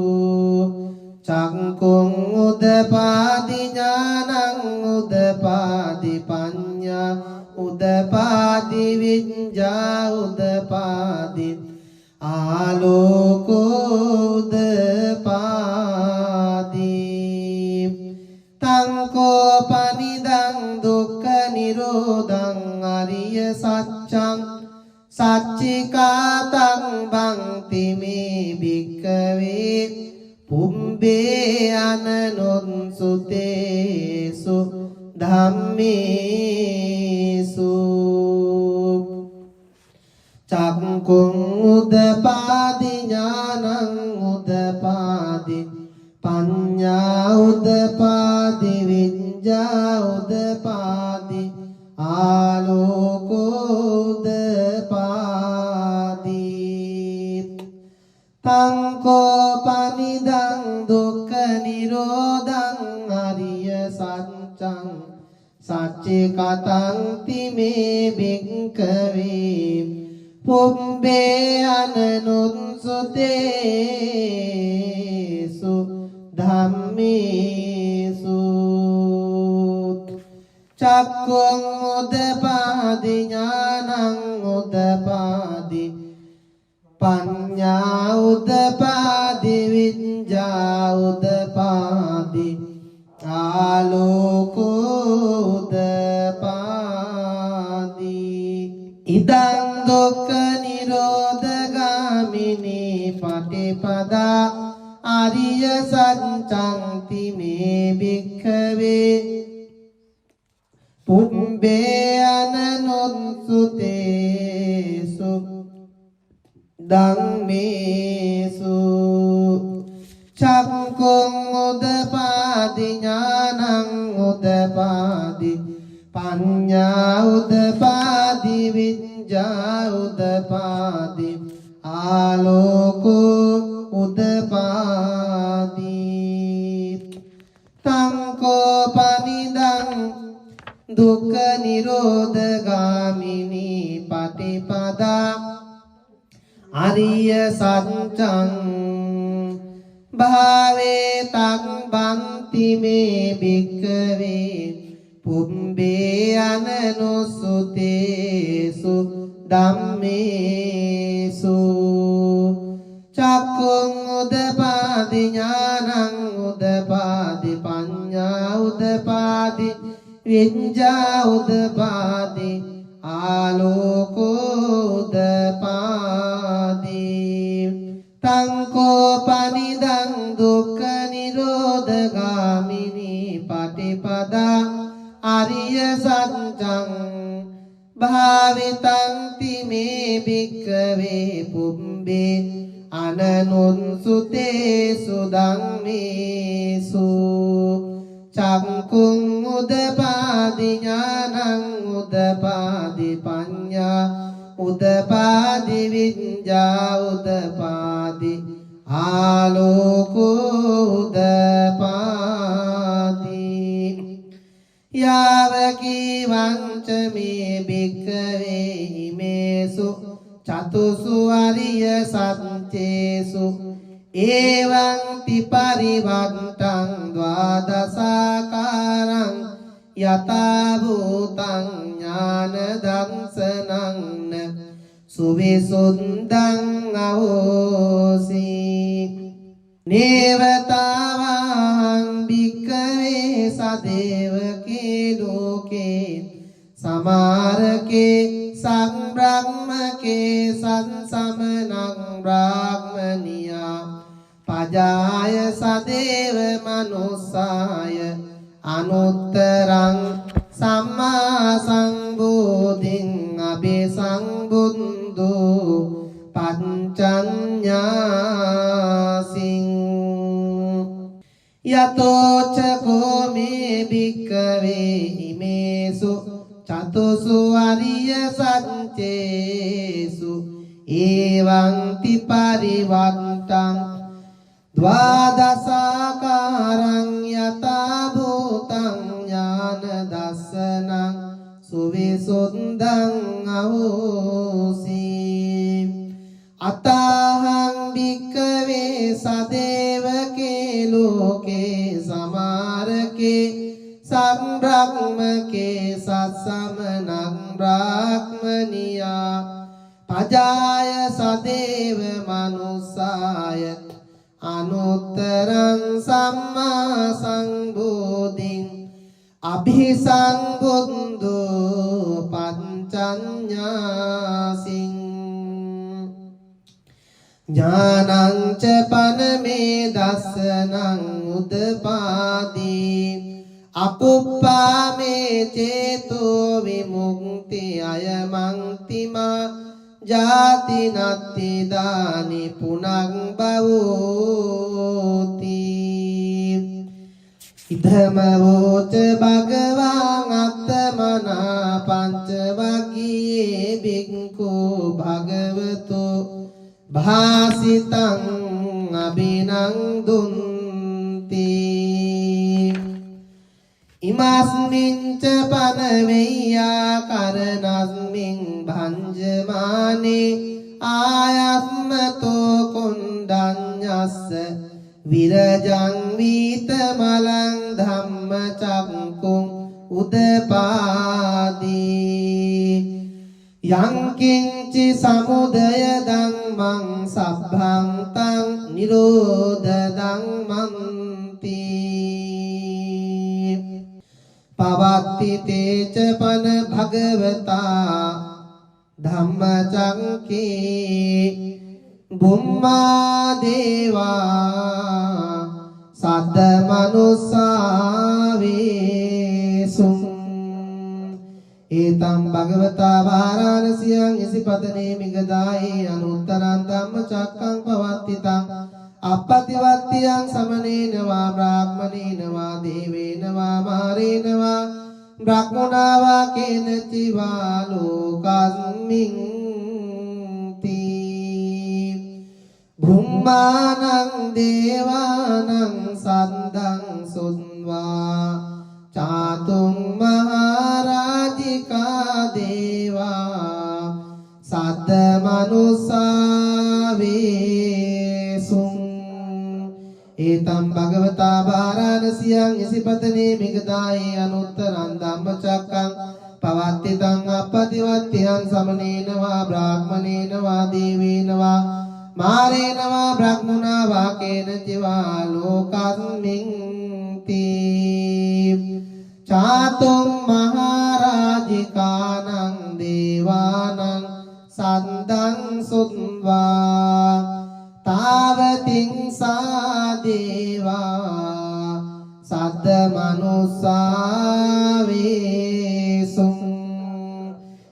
චක්ඛුං උදපාදි ඥානං උදපාදි පඤ්ඤා උදපාදි විඤ්ඤා උදපාදි ආලෝකෝ උදපාදි තං කෝ පනිදං දුක්ඛ නිරෝධං අරිය සත්‍යං සච්චිකාතං බන්ති මේ භික්ඛවේ පුම්බේ අනනුස්සුතේසු ධම්මේසු චක්ඛුං උදපාදි ඥානං උදපාදි පඤ්ඤා උදපාදි විඤ්ඤා උදපාදි ආලෝකෝ උදපාදි තං කෝ පනිදං දුක්ඛ නිරෝධං අරිය සත්‍යං සච්චේ කතං තිමේ භික්ඛවේ පුම්බේ අනනුත්සුතේසු ධම්මේසු චක්ඛුං උදපාදි ඥානං උදපාදි පඤ්ඤා උදපාදි විඤ්ඤා උදපාදි ආලෝකෝ උදපාදි ඉදං දුක්ඛ නිරෝධගාමිනී පටිපදා ආරිය සත්‍යං මේ භික්ඛවේ පුම්බේ අනනුත්සුතේසු ධම්මේසු චක්ඛුං උදපාදි ඥානං උදපාදි පඤ්ඤා උදපාදි විඤ්ඤා උදපාදි ආලෝකෝ උදපාදි තං කෝපනිදං දුක්ඛ නිරෝධගාමිනී පටිපදා ආරිය සත්‍යං භාවේ තං බන්ති මේ භික්ඛවේ පුම්බේ අනනුසුතේසු ධම්මේසු චක්ඛුං උදපාදි ඥානං උදපාදි පඤ්ඤා උදපාදි විඤ්ඤා උදපාදි ආලෝකෝ උදපාදි තං කෝපනිදං දුක්ඛ නිරෝධගාමිනී පටිපදා ආරිය සත්‍යං භාවිතං තිමේ භික්ඛවේ පුම්බේ අනනුත්සුතේසු ධම්මේසු චක්ඛුං උදපාදි ඥානං උදපාදි පඤ්ඤා උදපාදි විඤ්ඤා උදපාදි ආලෝකෝ උදපාදි යාවකී වංච මේ භික්ඛවේ හිමේසු චතුසු අරිය සත්‍යේසු එවං පිපරිවන්තං ද්වාදසාකාරං යතා භූතං ඥාන දංසනං සුවිසුද්ධං අහෝසි නේවතාවං භික්ඛවේ සදේවකේ ලෝකේ සමාරකේ සංබ්‍රහ්මකේ සංසමනං බ්‍රාහ්මනියා පජාය සදේව මනුස්සාය අනුත්තරං සම්මා සංබෝධින් අபிසංබුද්ධෝ පංචඤ්ඤාසින් යතෝ චකෝ මේ භික්ඛවේ හිමේසු චතුසු අරිය සත්‍යේසු එවං පිපරිවන්තං ද්වාදසාකාරං යතා භූතං ඥාන දස්සනං සුවිසුද්ධං අහෝසි අතහං භික්ඛවේ සදේවකේ ලෝකේ සමාරකේ සංබ්‍රහ්මකේ සස්සමනං බ්‍රාහ්මනියා පජාය සදේව මනුස්සාය අනුත්තරං සම්මා සංබෝධින් අභිසංබුද්ධෝ පංචඤ්ඤාසින් ඥානං ච පනමේ දස්සනං උදපාදී අපුප්පාමේ චේතෝ විමුක්ති අයමන්තිමා ජාති නත්ති දානි පුනං භවෝති ඉදම වෝච භගවාන් අත්තමනා පංච වග්ගයේ බික්ඛු භගවතෝ භාසිතං අබිනං දුන්ති ඉමස්මින් ච පනවෙය්‍යා කරනස්මින් භංජමානේ ආයස්මතෝ කුණ්ඩඤ්ඤස්ස විරජං වීතමලං ධම්මචක්කුං උදපාදී යං කිංචි සමුදය ධම්මං සබ්බං තං නිරෝධ ධම්මන්ති පවත්ති තේච පන භගවතා ධම්මචක්කේ බුම්මා දේවා සද්ද මනුස්සාවේසුං ඒතම් භගවතා වාරාණසියං ඉසිපතනේ මිගදායේ අනුත්තරං ධම්මචක්කං පවත්තිතං අප්පතිවත්තියං සමනේන වා බ්‍රාහ්මනේන වා දේවේන වා මාරේන වා බ්‍රහ්මනා වා කේන චිවා ලෝකස්මින් තී බුම්මානං දේවානං සද්දං සුන්වා චාතුම් මහරජිකා දේවා සද්ද මනුස්සාවේසුං ඒතම් භගවතා වාරාණසියං ඉසිපතනේ මිගදායේ අනුත්තරං ධම්මචක්කං පවත්තිතං අප්පතිවත්තියං සමනේන වා බ්‍රාහ්මනේන වා දේවේන වා මාරේන වා බ්‍රහ්මනා වා කේන චිවා ලෝකස්මින් තී චාතුම් මහරජිකානං දේවානං සද්දං සුත්වා තාවතිං සා දේවා සද්ද මනුස්සාවේසුං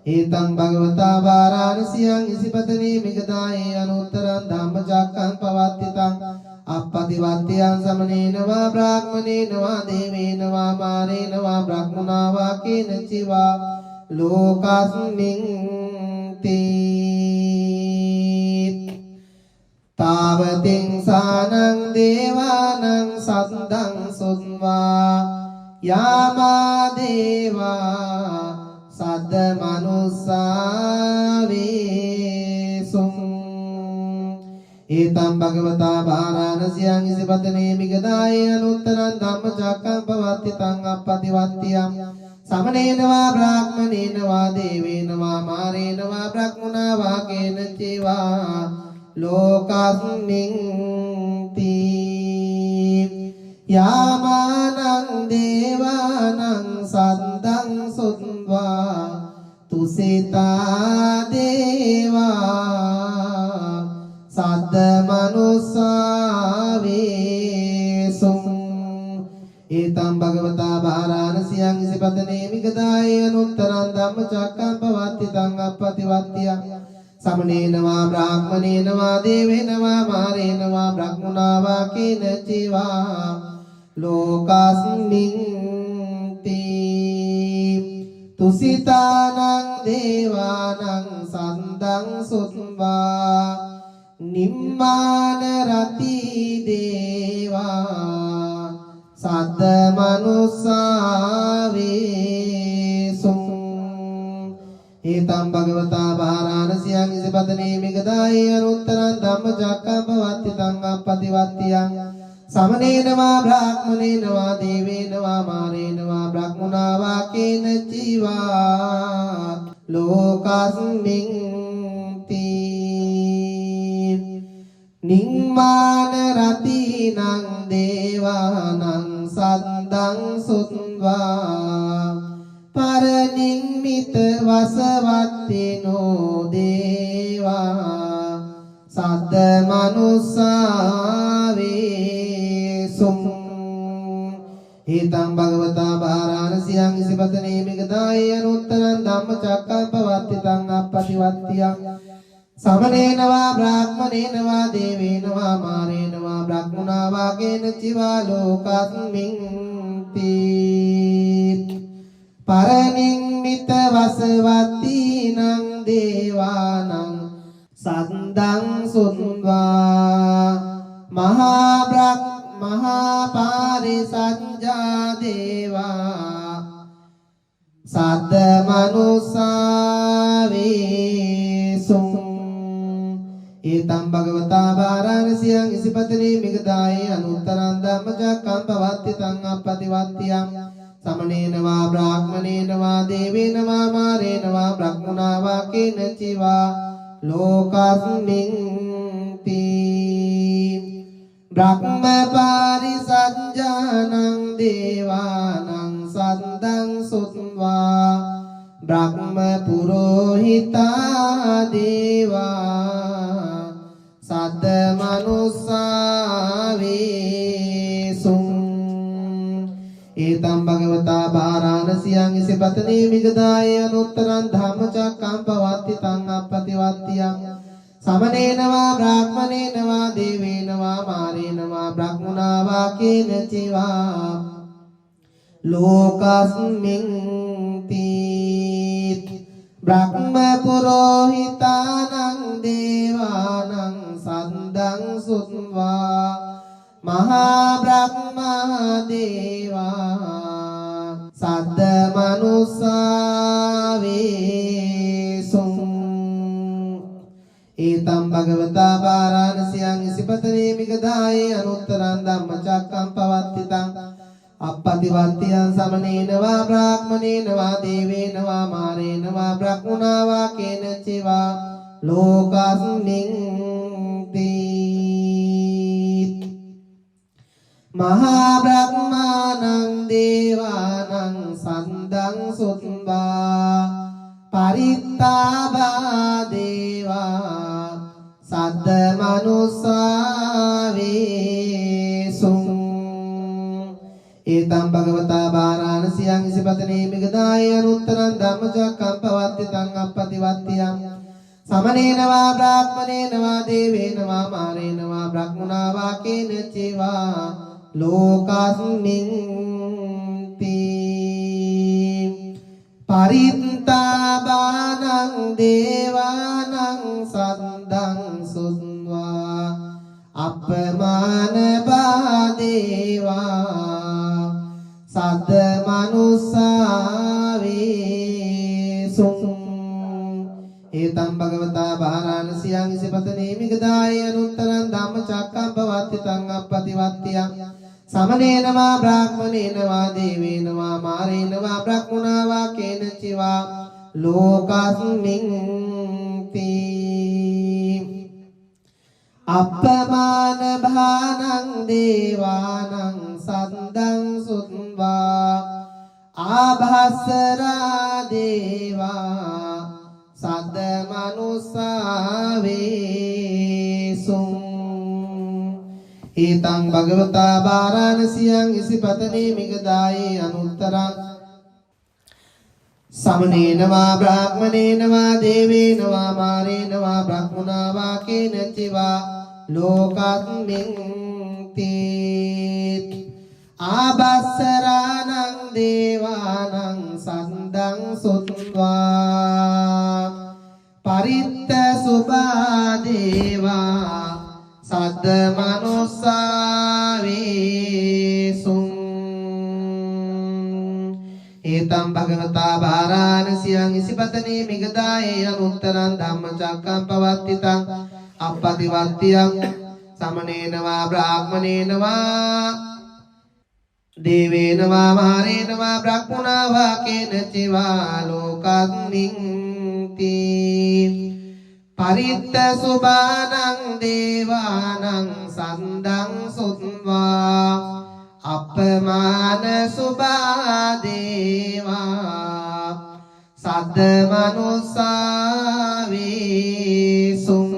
ඒතං භගවතා වාරාණසියං ඉසිපතනේ මිගදායේ අනුත්තරං ධම්මචක්කං පවත්තිතං අප්පතිවත්තියං සමනේන වා බ්‍රාහ්මනේන වා දේවේන වා මාරේන වා බ්‍රහ්මනා වා කේන චිවා ලෝකස්මින් තී තාවතිං සානං දේවානං සද්දං සුන්වා යාමා දේවා සද්ද මනුස්සාවේසුං ඒතම් භගවතා වාරාණසියං ඉසිපතනේ මිගදායේ අනුත්තරං ධම්මචක්කං පවත්තිතං අප්පතිවත්තියං සමනේන වා බ්‍රාහ්මනේන වා දේවේන වා මාරේන වා බ්‍රහ්මනා වා කේන චිවා ලෝකස්මින් තී යාමානං දේවානං සද්දං සුත්වා තුසිතා දේවා සද්ද මනුස්සාවේසුං ඒතම් භගවතා වාරාණසියං ඉසිපතනේ මිගදායේ අනුත්තරං ධම්මචක්කං පවත්තිතං අප්පතිවත්තියං සමනේන වා බ්‍රාහ්මනේන වා දේවේන වා මාරේන වා බ්‍රහ්මනා වා කේන චිවා ලෝකස්මින් තී තුසිතානං දේවානං සද්දං සුත්වා නිම්මාන රති දේවා සද්ද මනුස්සාවේසුං ඒතම් භගවතා වාරාණසියං ඉසිපතනේ මිගදායේ අනුත්තරං ධම්මචක්කං පවත්තිතං අප්පතිවත්තියං සමනේන වා බ්‍රාහ්මනේන වා දේවේන වා මාරේන වා බ්‍රහ්මනා වා කේන චිවා ලෝකස්මින් තී නිම්මාන රතිනං දේවානං සද්දං සුත්වා පරනිම්මිත වසවත්තිනෝ දේවා සද්ද මනුස්සාවේසුං ඒතං භගවතා වාරාණසියං ඉසිපතනේ මිගදායේ අනුත්තරං ධම්මචක්කං පවත්තිතං අප්පතිවත්තියං සමනේන වා බ්‍රාහ්මනේන වා දේවේන වා මාරේන වා බ්‍රහ්මනා වා කේන චිවා ලෝකස්මින් තී පරනිම්මිත වසවත්තිනං දේවානං සද්දං සුත්වා මහා පාරිසංජා දේවා සද්ද මනුස්සා වේසුං ඒතම් භගවතා වාරාණසියං ඉසිපතනේ මිගදායේ අනුත්තරං ධම්මචක්කං පවත්ති තං අප්පතිවත්තියං සමනේන වා බ්‍රාහ්මනේන වා දේවේන වා මාරේන වා බ්‍රහ්මනා වා කේන චිවා ලෝකස්මින් තී බ්‍රහ්ම පාරිසංජානං දේවානං සද්දං සුත්වා බ්‍රහ්ම පුරෝහිතා දේවා සද්ද මනුස්සා වේසුං ඒතම් භගවතා වාරාණසියං ඉසිපතනේ මිගදායේ අනුත්තරං ධම්මචක්කං පවත්ති තං අප්පතිවත්තියං සමනේන වා බ්‍රාහ්මනේන වා දේවේන වා මාරේන වා බ්‍රහ්මනා වා කේන චිවා ලෝකස්මින් තී බ්‍රහ්ම පුරෝහිතානං දේවානං සද්දං සුත්වා මහා බ්‍රහ්මා දේවා සද්ද මනුස්සා වේසුං ඒතම් භගවතා වාරාණසියං ඉසිපතනේ මිගදායේ අනුත්තරං ධම්මචක්කං පවත්ති තං අප්පතිවත්තියං සමනේන වා බ්‍රාහ්මනේන වා දේවේන වා මාරේන වා බ්‍රහ්මනා වා කේන චිවා ලෝකස්මින් තී මහා බ්‍රහ්මානං දේවානං සද්දං සුත්වා පරිත්තාභා දේවා සද්ද මනුස්සා වේසුං ඒතම් භගවතා වාරාණසියං ඉසිපතනේ මිගදායේ අනුත්තරං ධම්මචක්කං පවත්ති තං අප්පතිවත්තියං සමනේන වා බ්‍රාහ්මනේන වා දේවේන වා මාරේන වා බ්‍රහ්මනා වා කේන චිවා ලෝකස්මින් තී පරිත්තාභානං දේවානං සද්දං සුත්වා අපමාන බාදේවා සද්ද මනුස්සා වේසුං ඒතම් භගවතා වාරාණසියං ඉසිපතනේ මිගදායේ අනුත්තරං ධම්මචක්කං පවත්ති තං අප්පතිවත්තියං සමනේන වා බ්‍රාහ්මනේන වා දේවේන වා මාරේන වා බ්‍රහ්මනා වා කේන චිවා ලෝකස්මින් තී අප්පමාන භානං දේවානං සද්දං සුත්වා ආභස්සරා දේවා සද්ද මනුස්සා වේසුං ඒතං භගවතා වාරාණසියං ඉසිපතනේ මිගදායේ අනුත්තරං සමනේන වා බ්‍රාහ්මනේන වා දේවේන වා මාරේන වා බ්‍රහ්මනා වා කේන චිවා ලෝකස්මින් තී ආභස්සරාණං දේවානං සද්දං සුත්වා පරිත්ත සුභා දේවා සද්ද මනුස්සා වේසුං ඒතම් භගවතා වාරාණසියං ඉසිපතනේ මිගදායේ අනුත්තරං ධම්මචක්කං පවත්ති තං අප්පතිවත්තියං සමනේන වා බ්‍රාහ්මනේන වා දේවේන වා මාරේන වා බ්‍රහ්මනා වා කේන චිවා ලෝකස්මින් තී පරිත්ත සුභානං දේවානං සද්දං සුත්වා අපමාන සුභා දේවා සද්ද මනුස්සා වේසුං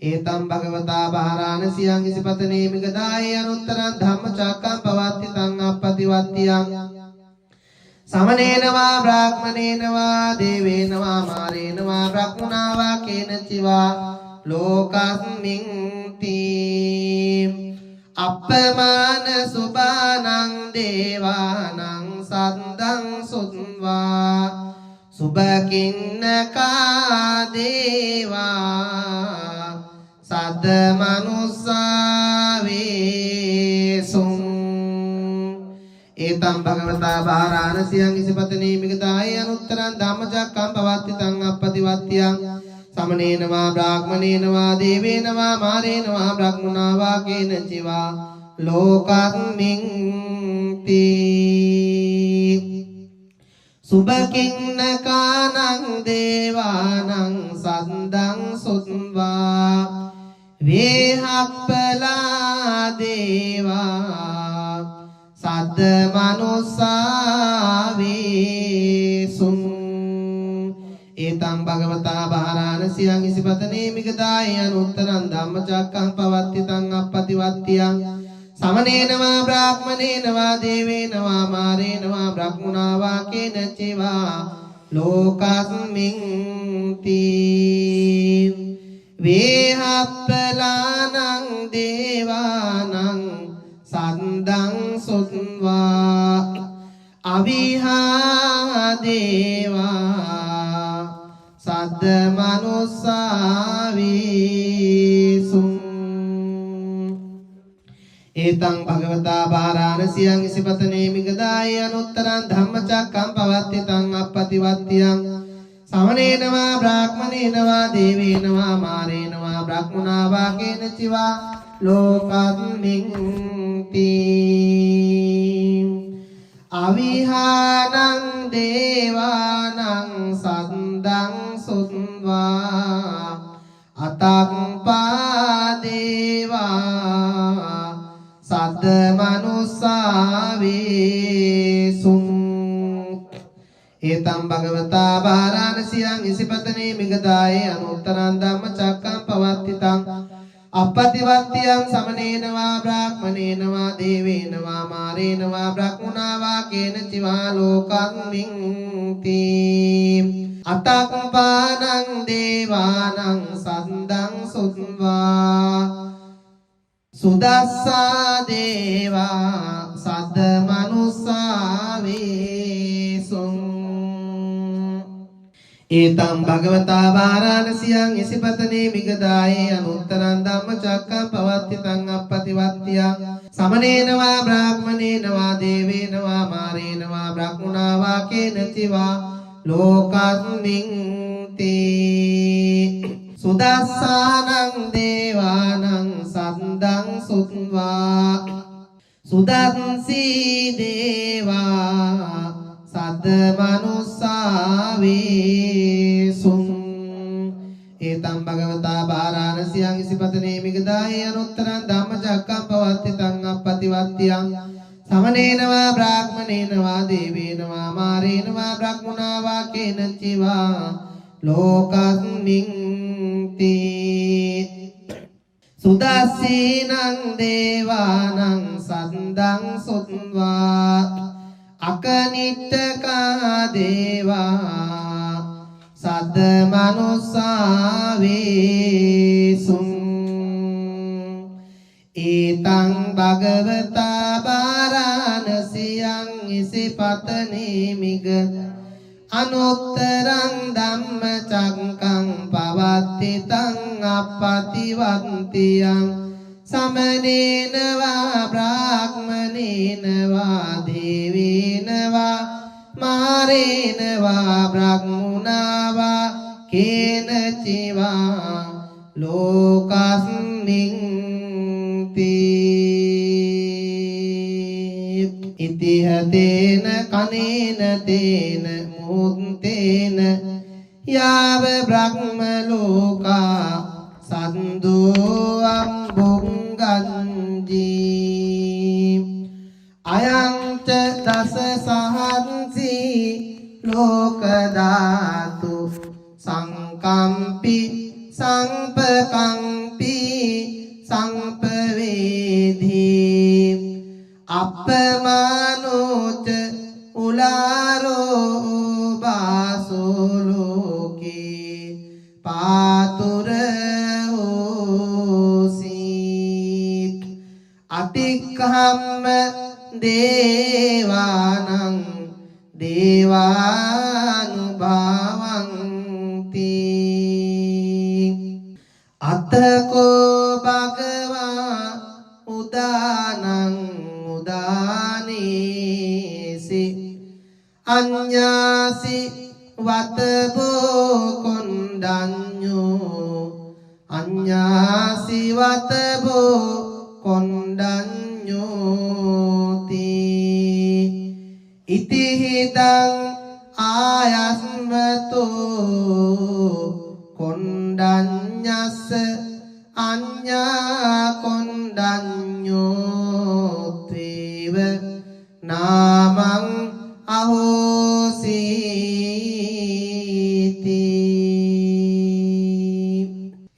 ඒතම් භගවතා වාරාණසියං ඉසිපතනේ මිගදායේ අනුත්තරං ධම්මචක්කං පවත්ති තං අප්පතිවත්තියං සමනේන වා බ්‍රාහ්මනේන වා දේවේන වා මාරේන වා බ්‍රහ්මනා වා කේන චිවා ලෝකස්මින් තී අප්පමාන සුභානං දේවානං සද්දං සුත්වා සුභකින්නකා දේවා සද්ද මනුස්සා වේසුං एतं भगवता वाराणस्यां इसिपत्नी मिगताय अनुत्तरं धम्मचक्कं पवत्तितं अपतिवत्त्यं समनेन वा ब्राह्मणेन वा देवेन वा मारेण वा ब्रह्मणा वा केनचित् वा लोकस्मिन्ति सुबकिन्नकानं देवानं सन्दं सुत्वा वेहप्पला देवा සද්ද මනුස්සාවේසුම් ඒතං භගවතා බාරාණසියං ඉසිපතනේ මිගදාය අනුත්තරං ධම්මචක්කං පවත්තිතං අප්පතිවත්තියං සමනේන වා බ්‍රාහ්මනේන වා දේවේන වා මාරේන වා බ්‍රහ්මුණා වා කේනචිවා ලෝකස්මින්ති වේහප්පලානං දේවානං සන්දං සුත්වා අවිහා දේවා සද්ද මනුස්සාවේසුම් ඒතං භගවතා බාරාණසියං ඉසිපතනේ මිගදාය අනුත්තරං ධම්මචක්කං පවත්තිතං අප්පතිවත්තියං සමනේන වා බ්‍රාහ්මනේන වා දේවේන වා මාරේන වා බ්‍රහ්මුණා වා කේනචිත් වා लोकस्मिन्ति अविहानं देवानं सन्दं सुत्वा अतङ्पा देवा सद्द मनुස්සාවේසුම් एतं भगवता वाराणस्यां इसिपत्नी मिगदाय अनुत्तरं धम्मचक्कं पवत्तितं අපතිවත්තියං සමනේන වා බ්‍රාහ්මනේන වා දේවේන වා මාරේන වා බ්‍රහ්මුණා වා කේනචිත් වා ලෝකස්මින්ති අතක්පානං දේවානං සන්දං සුත්වා සුදස්සා දේවා සද්ද මනුස්සාවේසුම් ඒතං භගවතා වාරාණසියං ඉසිපතනේ මිගදායේ අනුත්තරං ධම්මචක්කං පවත්තිතං අප්පතිවත්තියං සමනේන වා බ්‍රාහ්මනේන වා දේවේන වා මාරේන වා බ්‍රහ්මුණා වා කේනචිත් වා ලෝකස්මින්ති සුදස්සානං දේවානං සන්දං සුත්වා සුදස්සී දේවා සද්ද මනුස්සාවේසුම් ඒතං භගවතා බාරාණසියං ඉසිපතනේ මිගදාය අනුත්තරං ධම්මචක්කං පවත්තිතං අප්පතිවත්තියං සමනේන වා බ්‍රාහ්මනේන වා දේවේන වා මාරේන වා බ්‍රහ්මුණා වා කේනචිත් වා ලෝකස්මින්ති සුදස්සීනං දේවානං සන්දං සුත්වා අකනිට්ඨකා දේවා සද්ද මනුස්සාවේසුම් ඒතං භගවතා බාරාණසියං ඉසිපතනේ මිග අනුත්තරං ධම්මචක්කං පවත්තිතං අප්පතිවත්තියං समनेन वा ब्राह्मणेन वा देवेन वा मारेन वा ब्रह्मणा वा केनचित् वा लोकस्मिन्ति ඉතිහතේන කනේන තේන මුත්තේන යාව බ්‍රහ්ම ලෝකා සන්දෝ අම්බුංගංජී අයං ච දස සහංසි ලෝක ධාතු සංකම්පි සංපකම්පි සංපවේදී අපමානෝච උලාරෝ බාසෝ ලෝකේ පාතුර හෝසි අතික්ඛම්ම දේවානං දේවානුභාවන්ති අතකෝ භගවා උදානං උදානේ කොණ්ඩඤ්ඤෝ අඤ්ඤාසිවතබෝ කොණ්ඩඤ්ඤෝති ඉතිහිතං ආයස්මතෝ කොණ්ඩඤ්ඤස්ස අඤ්ඤා කොණ්ඩඤ්ඤෝත්වේව නාමං අහෝසීති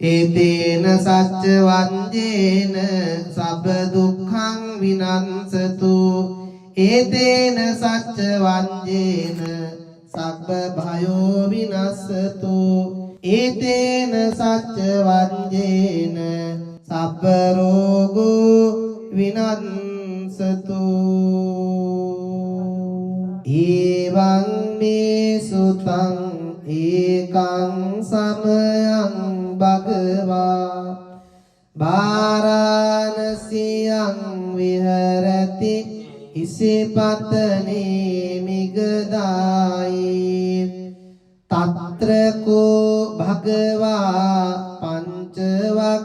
ඒතේන සච්ච වංජේන සබ්බ දුක්ඛං විනංසතු ඒතේන සච්ච වංජේන සබ්බ භයෝ විනස්සතු ඒතේන සච්ච වංජේන සබ්බ රෝගෝ විනස්සතු ඊවං මේ සුතං ඒකං සමයං භගවා වාරාණසියං විහෙරති ඉසිපතනේ මිගදායි තත්‍රකෝ භගවා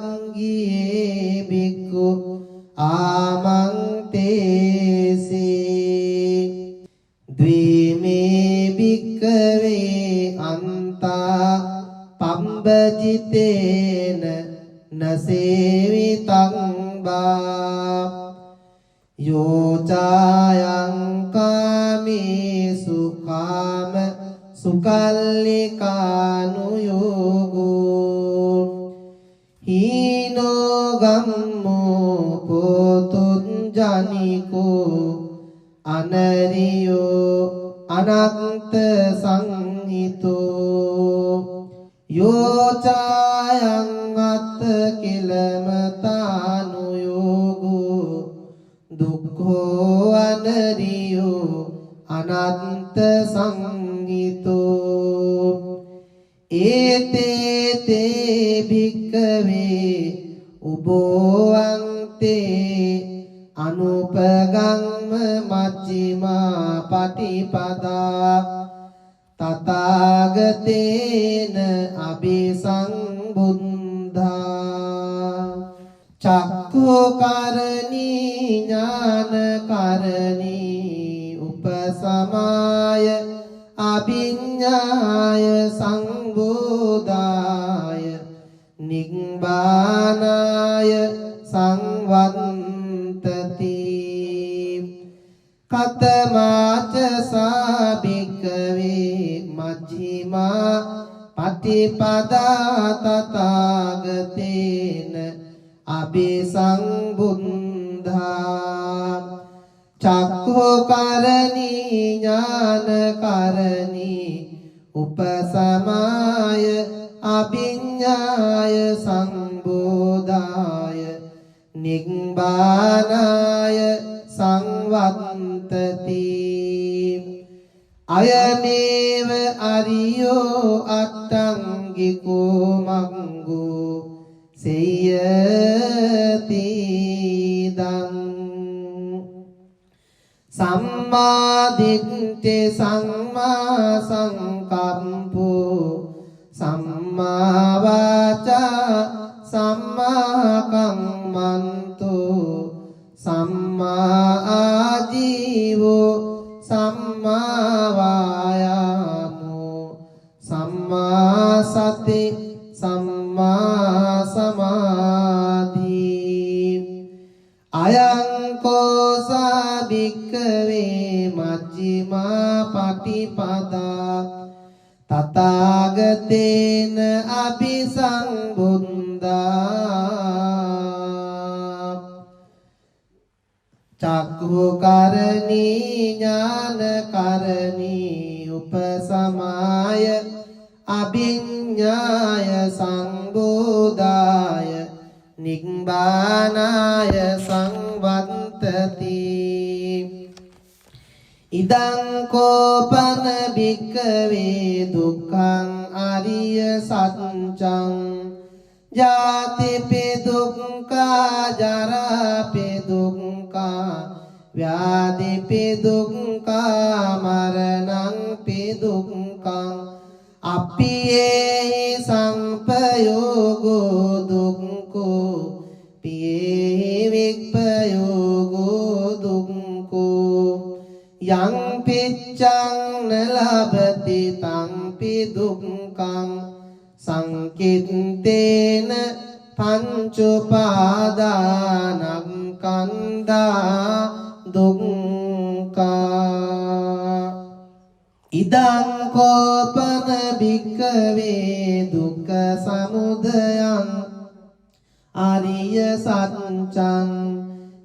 පංචවග්ගියේ බික්ඛු ආමන්තේසී ද්විමේ භික්ඛවේ අන්තා පම්බජිතේන නසේවිතං බා යෝචායං කාමේසු කාම සුකල්ලිකානුයෝගෝ හීනෝ ගම්මෝ පොතුං ජනිකෝ අනරියෝ අනන්ත සංහිතෝ යෝචායං අත්ත කිලමතානුයෝගෝ දුක්ඛෝ අනරියෝ අනන්ත සංහිතෝ ඒතේ භික්ඛවේ උභෝවන්තේ අනුපගම්ම මච්චිමා පටිපදා තථාගතේන අபிසංබුද්ධා චක්ඛුකරණී ඥානකරණී උපසමාය අභිඤ්ඤාය සංබෝධාය නිබ්බානාය සංවත්තති කතමාච සාභික්ඛවේ මජ්ක්‍ධිමා පටිපදා තථාගතේන අபிසංබුද්ධා චක්ඛුකරණී ඥානකරණී උපසමාය අභිඤ්ඤාය සංබෝධාය නිබ්බානාය සංවත්තති අයමේව අරියෝ අට්ඨංගිකෝ මග්ගෝ සේයති දං සම්මා දිට්ඨි සම්මා සංකම්පෝ සම්මා වාචා සම්මා කම්මන්තෝ සම්මා ආජීවෝ සම්මා වායාමෝ සම්මා සති සම්මා සමාධි අයං කෝසා භික්ඛවේ මජ්ක්‍ධිමා පටිපදා තථාගතේන අபிසංබුද්ධා චක්ඛුකරණී ඥානකරණී උපසමාය අභිඤ්ඤාය සංබෝධාය නිබ්බානාය සංවත්තති ඉදං කෝපන භික්ඛවේ දුක්ඛං අරිය සත්‍යං ජාතිපි දුක්ඛා ජරාපි දුක්ඛා ව්‍යාධිපි දුක්ඛා මරණං පි දුක්ඛං අප්පියේ සම්පයෝගෝ දුක්ඛෝ පියේ විප්පයෝගෝ දුක්ඛෝ යං පිච්ඡං නලබති තංපි දුක්ඛං සංකිත්තේන පංචඋපාදානස්කන්ධා දුක්ඛා ඉදං කෝපන භික්ඛවේ දුක්ඛ සමුදයං ආරිය සත්‍යං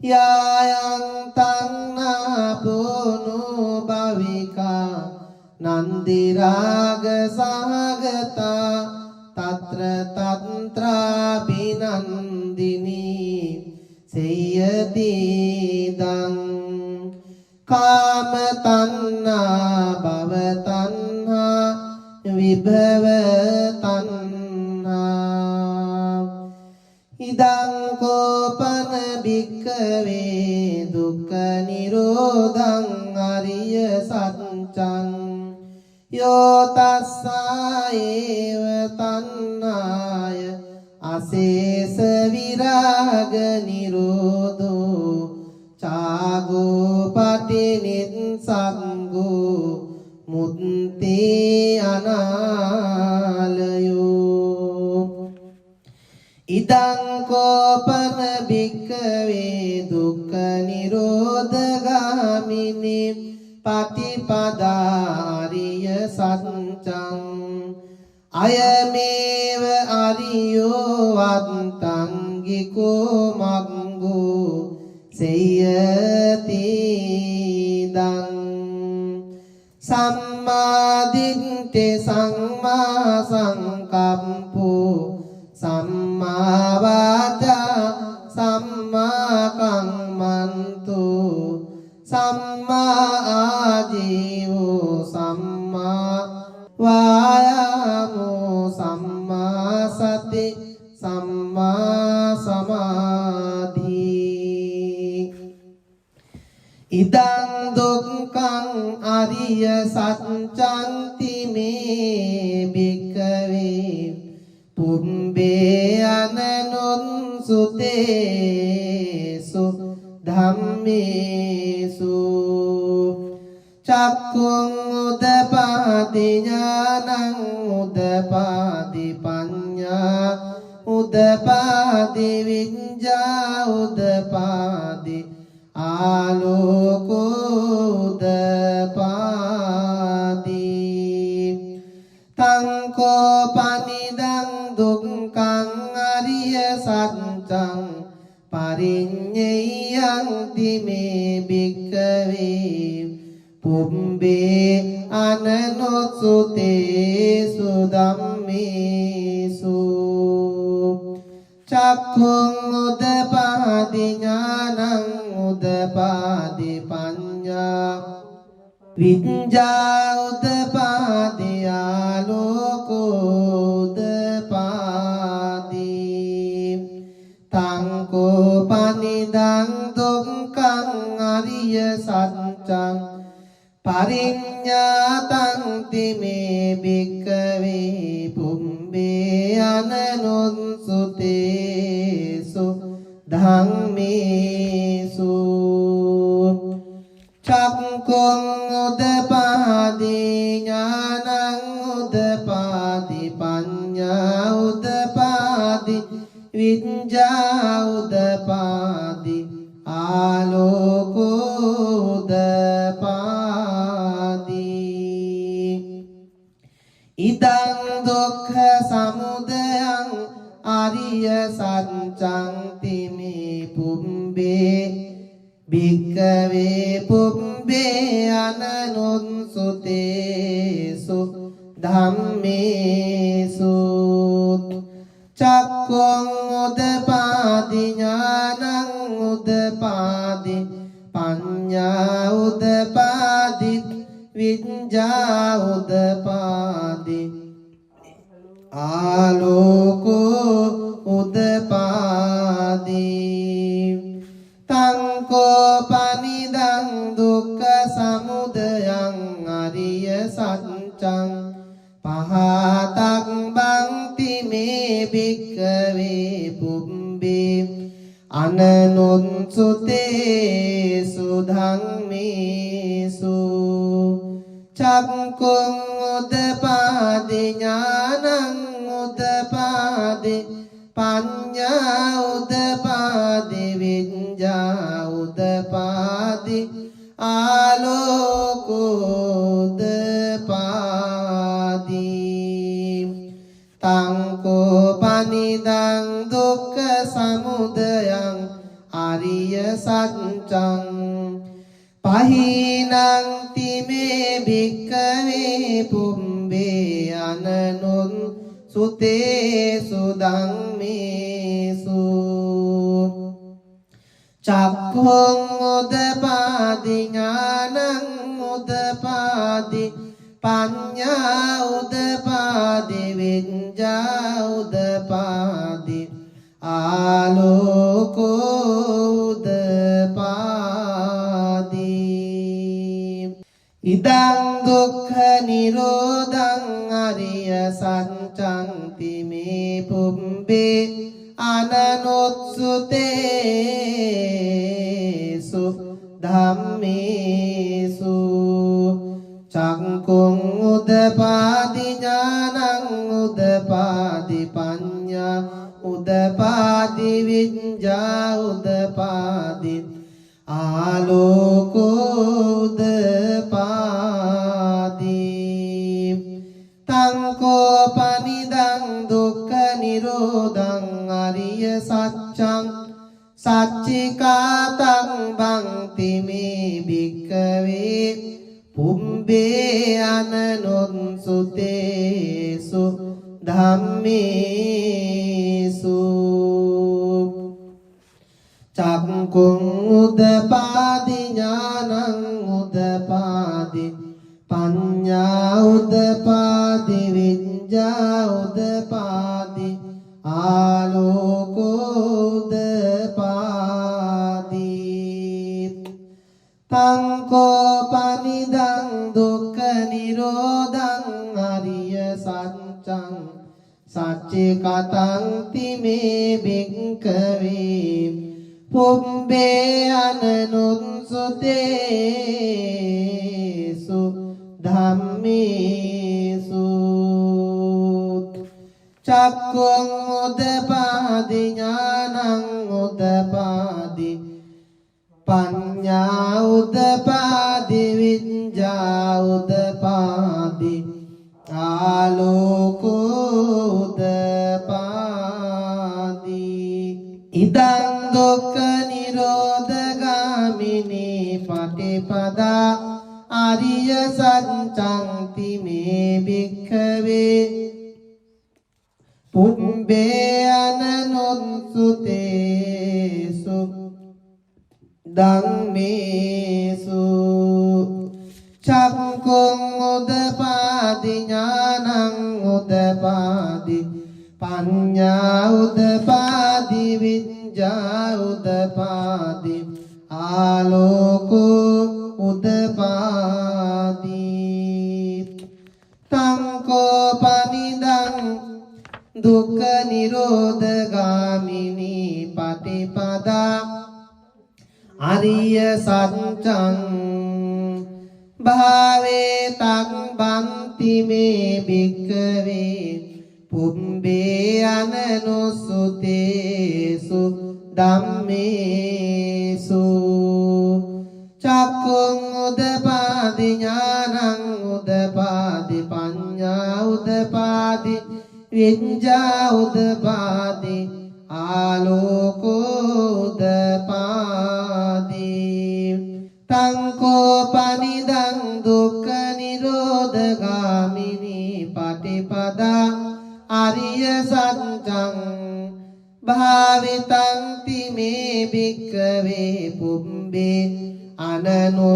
යායං තණ්හා පුනෝ භවිකා නන්දි රාග සහගතා తత్ర తత్రా బినందిని సేయతీదం కామ తన్నా భవ తన్నా విభవ తన్నా ఇదం కోపన బిక్కవే దుఃఖ నిరోధం అరియ సత్యం यो तस्साएव तन्नाय अशेष विराग निरोधो चागो पटिनित्संगो मुक्ति अनालयो इदं कोपन भिक्खवे दुःख निरोधगामिनी පටිපදාරිය සත්‍යං අයමේව අරියෝ වත්තංගිකෝ මග්ගෝ සේයතිදං සම්මාදිට්ඨි සම්මා සංකප්පෝ සම්මා වාචා සම්මා කම්මන්තෝ සම්මා ආජීවෝ සම්මා වායාමෝ සම්මා සති සම්මා සමාධි ඉදං දුක්ඛං අරිය සත්‍යන්ති මේ භික්ඛවේ පුම්බේ අනනුන් සුතේසු ධම්මේසු චක්ඛුං උදපාදි ඥානං උදපාදි පඤ්ඤා උදපාදි විඤ්ඤා උදපාදි ආලෝකෝ උදපාදි තං කෝපනිදං දුක්ඛං අරිය සත්‍යං පරිඤ්ඤයන්ති මේ භික්ඛවේ පුම්බේ අනනුසුතේසු ධම්මේසු චක්ඛුං උදපාදි ඥානං උදපාදි පඤ්ඤා විඤ්ඤා උදපාදි ආලෝකෝ උදපාදි තං කෝපනිදං දුක්ඛං අරිය සත්‍යං පරිඤ්ඤාතං තිමේ භික්ඛවේ පුම්බේ අනනුසුතේසු ධම්මේසු චක්ඛුං උදපාදි ඥානං උදපාදි පඤ්ඤා උදපාදි විඤ්ඤා උදපාදි ආලෝකෝ උදපාදි ඉදං දුක්ඛ සමුදයං ආරිය සත්‍යං තිමේ පුම්බේ භික්ඛවේ පුම්බේ අනනුසුතේසු ධම්මේසු චක්ඛුං උදපාදි ඥානං උදපාදි පඤ්ඤා උදපාදි විඤ්ඤා උදපාදි ආලෝකෝ උදපාදි තං කෝපනිදං දුක්ඛ සමුදයං අරිය සත්‍යං පහතක් බන්ති මේ අනනුත්සුතේසු ධම්මේසු චක්කුං උදපාදි ඥානං උදපාදි පඤ්ඤා උදපාදි විඤ්ඤා උදපාදි ආලෝකෝ උදපාදි තංකෝ පනිදං දුක්ඛ සමුදයං අරිය සත්‍යං පහිනං තිමේ භික්ඛවේ පුම්බේ අනනුන් සුතේසු ධම්මේසු චක්ඛුං උදපාදි ඥානං උදපාදි පඤ්ඤා උදපාදි විඤ්ඤා උදපාදි ආලෝකෝ උදපාදි ඉදං දුක්ඛ නිරෝධං අරිය සත්‍යං තිමේ පුම්බේ අනනුත්සුතේසු ධම්මේසු චක්කුං උදපාදි ඥානං උදපාදි පඤ්ඤා උදපාදි විඤ්ඤා උදපාදි ආලෝකෝ උදපාදි තංකෝ පනිදං දුක්ඛ නිරෝධං අරිය සත්‍යං සච්චිකාතං බන්ති මේ භික්ඛවේ පුම්බේ අනනුත්සුතේසු ධම්මේසු චක්කුං උදපාදි ඥානං උදපාදි පඤ්ඤා උදපාදි විඤ්ඤා උදපාදි ආලෝකෝ උදපාදි තංකෝ පනිදං දුක්ඛ නිරෝධං අරිය සත්‍යං සච්චේ කතං තිමේ භික්ඛවේ පුම්බේ අනනුත්සුතේසු ධම්මේසු චක්කුං උදපාදි ඥානං උදපාදි පඤ්ඤා උදපාදි විඤ්ඤා උදපාදි ආලෝකෝ උදපාදි ඉදං දුක්ඛ නිරෝධගාමිනී පටිපදා ආරිය සත්‍යං තිමේ භික්ඛවේ පුම්බේ අනනුත්සුතේසු ධම්මේසු චක්කුං උදපාදි ඥානං උදපාදි පඤ්ඤා උදපාදි විඤ්ඤා උදපාදි ආලෝකෝ උදපාදි තංකෝ පනිදං දුක්ඛ නිරෝධගාමිනී පටිපදා ආරිය සත්‍යං භාවේ තං බන්ති මේ භික්ඛවේ පුම්බේ අනනුසුතේසු ධම්මේසු චක්කුං උදපාදි ඥානං උදපාදි පඤ්ඤා උදපාදි විඤ්ඤා උදපාදි ආලෝකෝ උදපාදි තංකෝ පනිදං දුක්ඛ නිරෝධගාමිනී පටිපදා ආරිය සත්‍යං භාවිතං තිමේ භික්ඛවේ පුම්බේ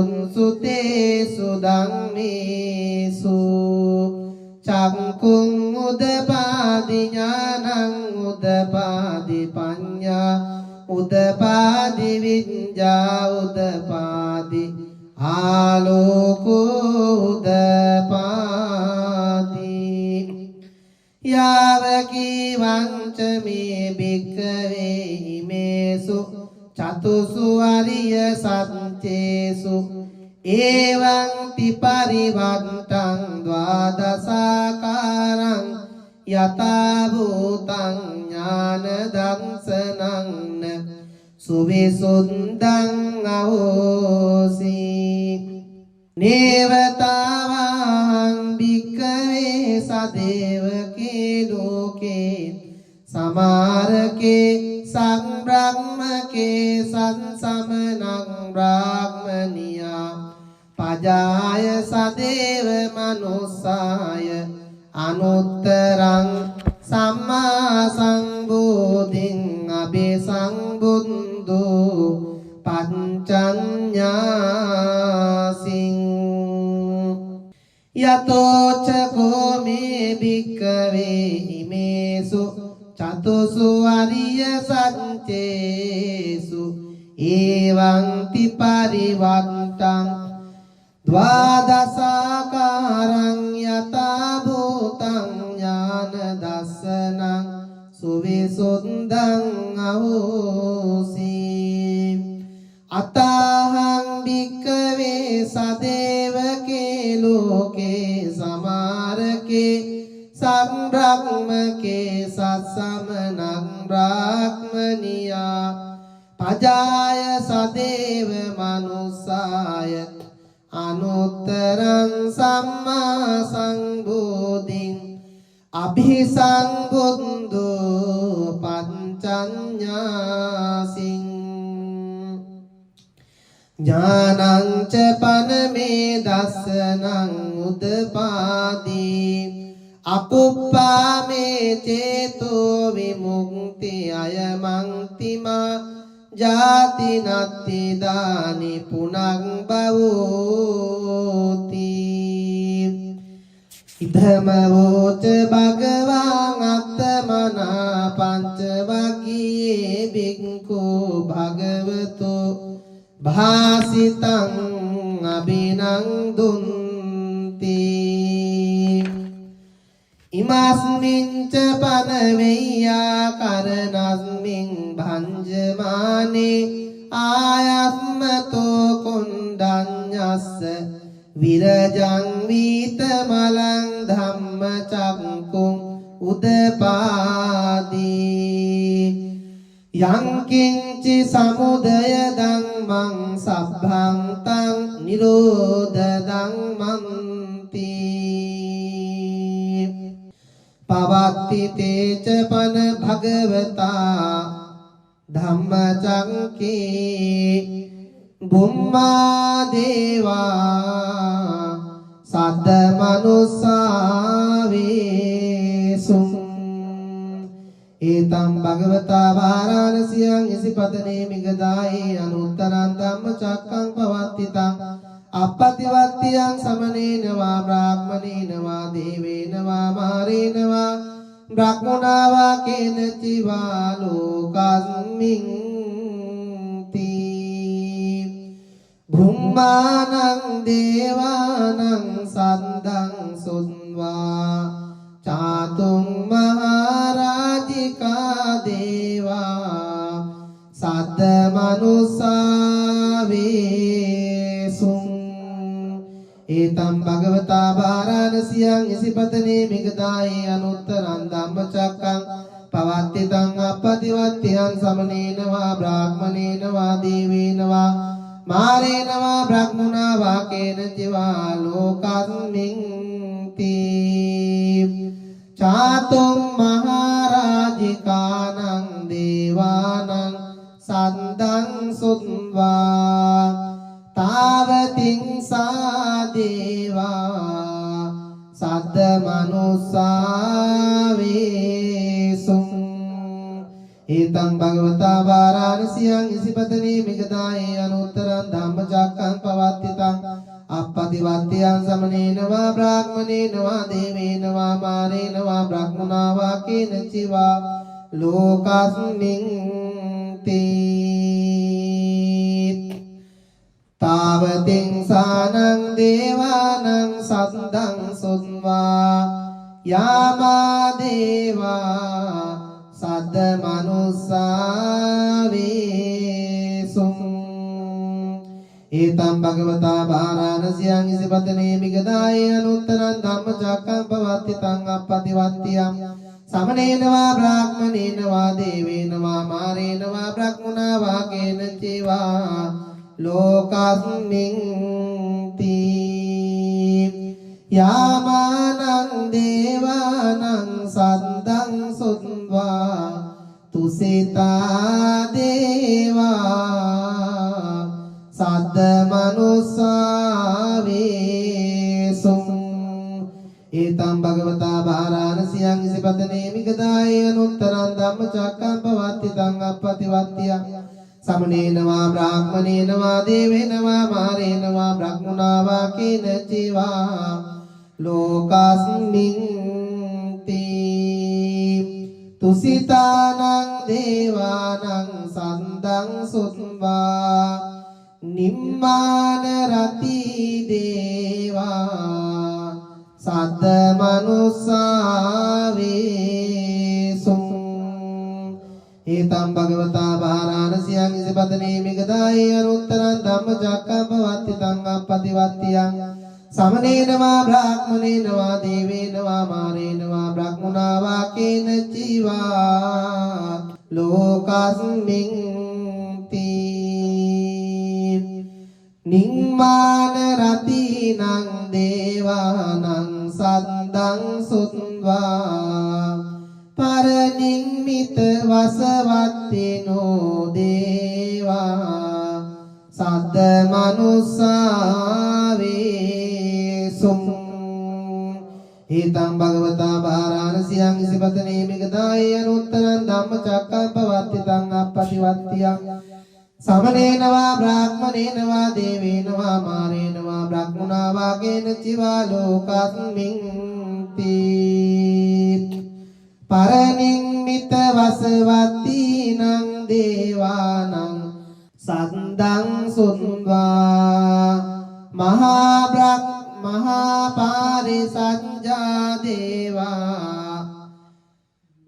අනනුත්සුතේසු ධම්මේසු චක්කුං උදපාදි ඥානං උදපාදි පඤ්ඤා උදපාදි විඤ්ඤා උදපාදි ආලෝකෝ උදපාදි යාවකී වංච මේ භික්ඛවේ හිමේසු චතුසු අරිය සත්‍යේසු එවං පිපරිවන්තං ද්වාදසාකාරං යතා භූතං ඥාන දංසනං සුවිසුද්ධං අහෝසි නේවතාවං භික්ඛවේ සදේවකේ ලෝකේ සමාරකේ සංබ්‍රහ්මකේ සංසමනං බ්‍රාහ්මනියා පජාය සදේව මනුස්සාය අනුත්තරං සම්මා සම්බුද්ධින් අபிසංබුද්ධෝ පංචඤ්ඤාසින් යතෝ චකෝ මේ භික්ඛවේ හිමේසු චතුසු අරිය සත්‍යේසු එවං පිපරිවන්තං ද්වාදසාකාරං යතා භූතං ඥාන දස්සනං සුවිසුද්ධං අහෝසි අතහං භික්ඛවේ සදේවකේ ලෝකේ සමාරකේ සංබ්‍රහ්මකේ සත්සමනං බ්‍රාහ්මනියා පජාය සදේව මනුස්සාය අනුත්තරං සම්මා සම්බුද්ධින් අභිසංබුද්ධෝ පංචඤ්ඤාසින් ඥානං ච පනමේ දස්සනං උදපාදී අකුප්පාමේ චේතෝ විමුක්ති අයමන්තිමා ජාති නත්ති දානි පුනං භවෝති ඉදම වෝච භගවං අත්තමනා පංච වග්ගයේ බික්ඛු භගවතෝ භාසිතං අබිනන්දුන්ති ඉමස්මින් ච පනවෙය්‍යා කරනස්මින් භංජමානේ ආයස්මතෝ කුණ්ඩඤ්ඤස්ස විරජං වීතමලං ධම්මචක්කුං උදපාදී යං කිංචි සමුදය ධම්මං සබ්බං තං නිරෝධ ධම්මන්ති පවත්ති තේච පන භගවතා ධම්මචක්කේ බුම්මා දේවා සද්ද මනුස්සාවේසුම් ඒතම් භගවතා වාරාණසියං ඉසිපතනේ මිගදායේ අනුත්තරං ධම්මචක්කං පවත්තිතං අප්පතිවත්තියං සමනේන වා බ්‍රාහ්මනේන වා දේවේන වා මාරේන වා බ්‍රහ්මනා වා කේනචිවා ලෝකස්මින් තී බුම්මානං දේවානං සද්දං සුන්වා චාතුම් මහරජිකා දේවා සද්ද මනුස්සාවේසුං ඒතම් භගවතා වාරාණසියං ඉසිපතනේ මිගදායේ අනුත්තරං ධම්මචක්කං පවත්තිතං අප්පතිවත්තියං සමනේන වා බ්‍රාහ්මනේන වා දේවේන වා මාරේන වා බ්‍රහ්මනා වා කේනචිවා ලෝකස්මින් තී චාතුම් මහරජිකානං දේවානං සද්දං සුත්වා තාවතින් සා දේවා සද්ද මනුස්සාවේසුං ඒතං භගවතා වාරාණසියං ඉසිපතනේ මිගදායේ අනුත්තරං ධම්මචක්කං පවත්තිතං අප්පතිවත්තියං සමනේන වා බ්‍රාහ්මනේන වා දේවේන වා මාරේන වා බ්‍රහ්මනා වා කේනචිවා ලෝකස්මින් තී තාවතින් සානං දේවානං සද්දං සුත්වා यामा देवा සද්ද මනුස්සාවේසුං ඒතම් භගවතා බාරාණසියං ඉසිපතනේ මිගදායේ අනුත්තරං ධම්මචක්කං පවත්තිතං අප්පතිවත්තියං සමනේන වා බ්‍රාහ්මනේන වා දේවේන වා මාරේන වා බ්‍රහ්මනා වා කේන චේවා ලෝකස්මින් තී यामानं देवानं सद्दं सुत्वा तुसिता देवा सद्द मनुस्सावेसुं एतं भगवता बाराणस्यां इसिपतने मिगदाये अनुत्तरं धम्मचक्कं पवत्तितं अपतिवत्त्य समनेन वा ब्राह्मणेन वा देवेन वा मारेण वा ब्रह्मणा वा केन चिवा लोकास्मिन् तुसितानं देवानं सन्दं सुत्वा निम्मान रति देवा सद्द मनुस्सावेसुं एतं भगवता बाराणस्यां इसिपतने मिगदाये अनुत्तरं धम्मचक्कं पवत्तितं अपतिवत्तियं समनेन वा ब्राह्मणेन वा देवेन वा मारेण वा ब्रह्मणा वा केन चिवा लोकास्मिन् निम्मान रतिनं देवानं सद्दं सुत्वा परनिम्मित वसवत्तिनो देवा सद्द मनुस्सावेसुं एतं भगवता बाराणस्यां इसिपतने मिगदाये अनुत्तरं धम्मचक्कं पवत्तितं अपतिवत्त्यं समनेन वा ब्राह्मणेन वा देवेन वा मारेण वा ब्रह्मणा वा केन चिवा लोकास्मिन् परनिम्मित वसवत्तिनं देवानं सद्दं सुत्वा महापारिसञ्जा देवा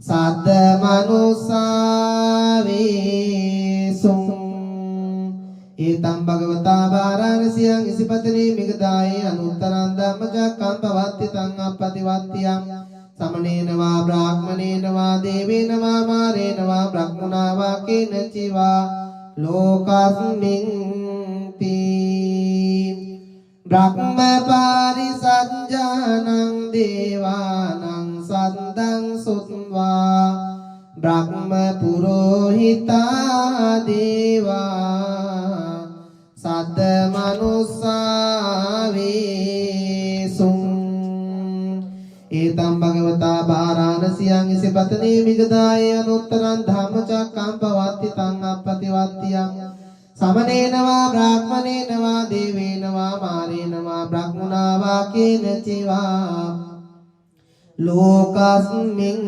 सद्द मनुस्सावेसुं एतं भगवता बाराणस्यां इसिपतने मिगदाये अनुत्तरं धम्मचक्कं पवत्तितं अपतिवत्त्यं समनेन वा ब्राह्मणेन वा देवेन वा मारेण वा ब्रह्मणा वा केन चिवा लोकास्मिन् ब्रह्म पारिसञ्जानं देवानं सद्दं सुत्वा ब्रह्म पुरोहिता देवा सद्द मनुस्सावेसुं एतं भगवता बाराणस्यां इसिपतने मिगदाये अनुत्तरं धम्मचक्कं पवत्तितं अपतिवत्त्यं समनेन वा ब्राह्मणेन वा देवेन वा मारेण वा ब्रह्मणा वा केन चिवा लोकास्मिन्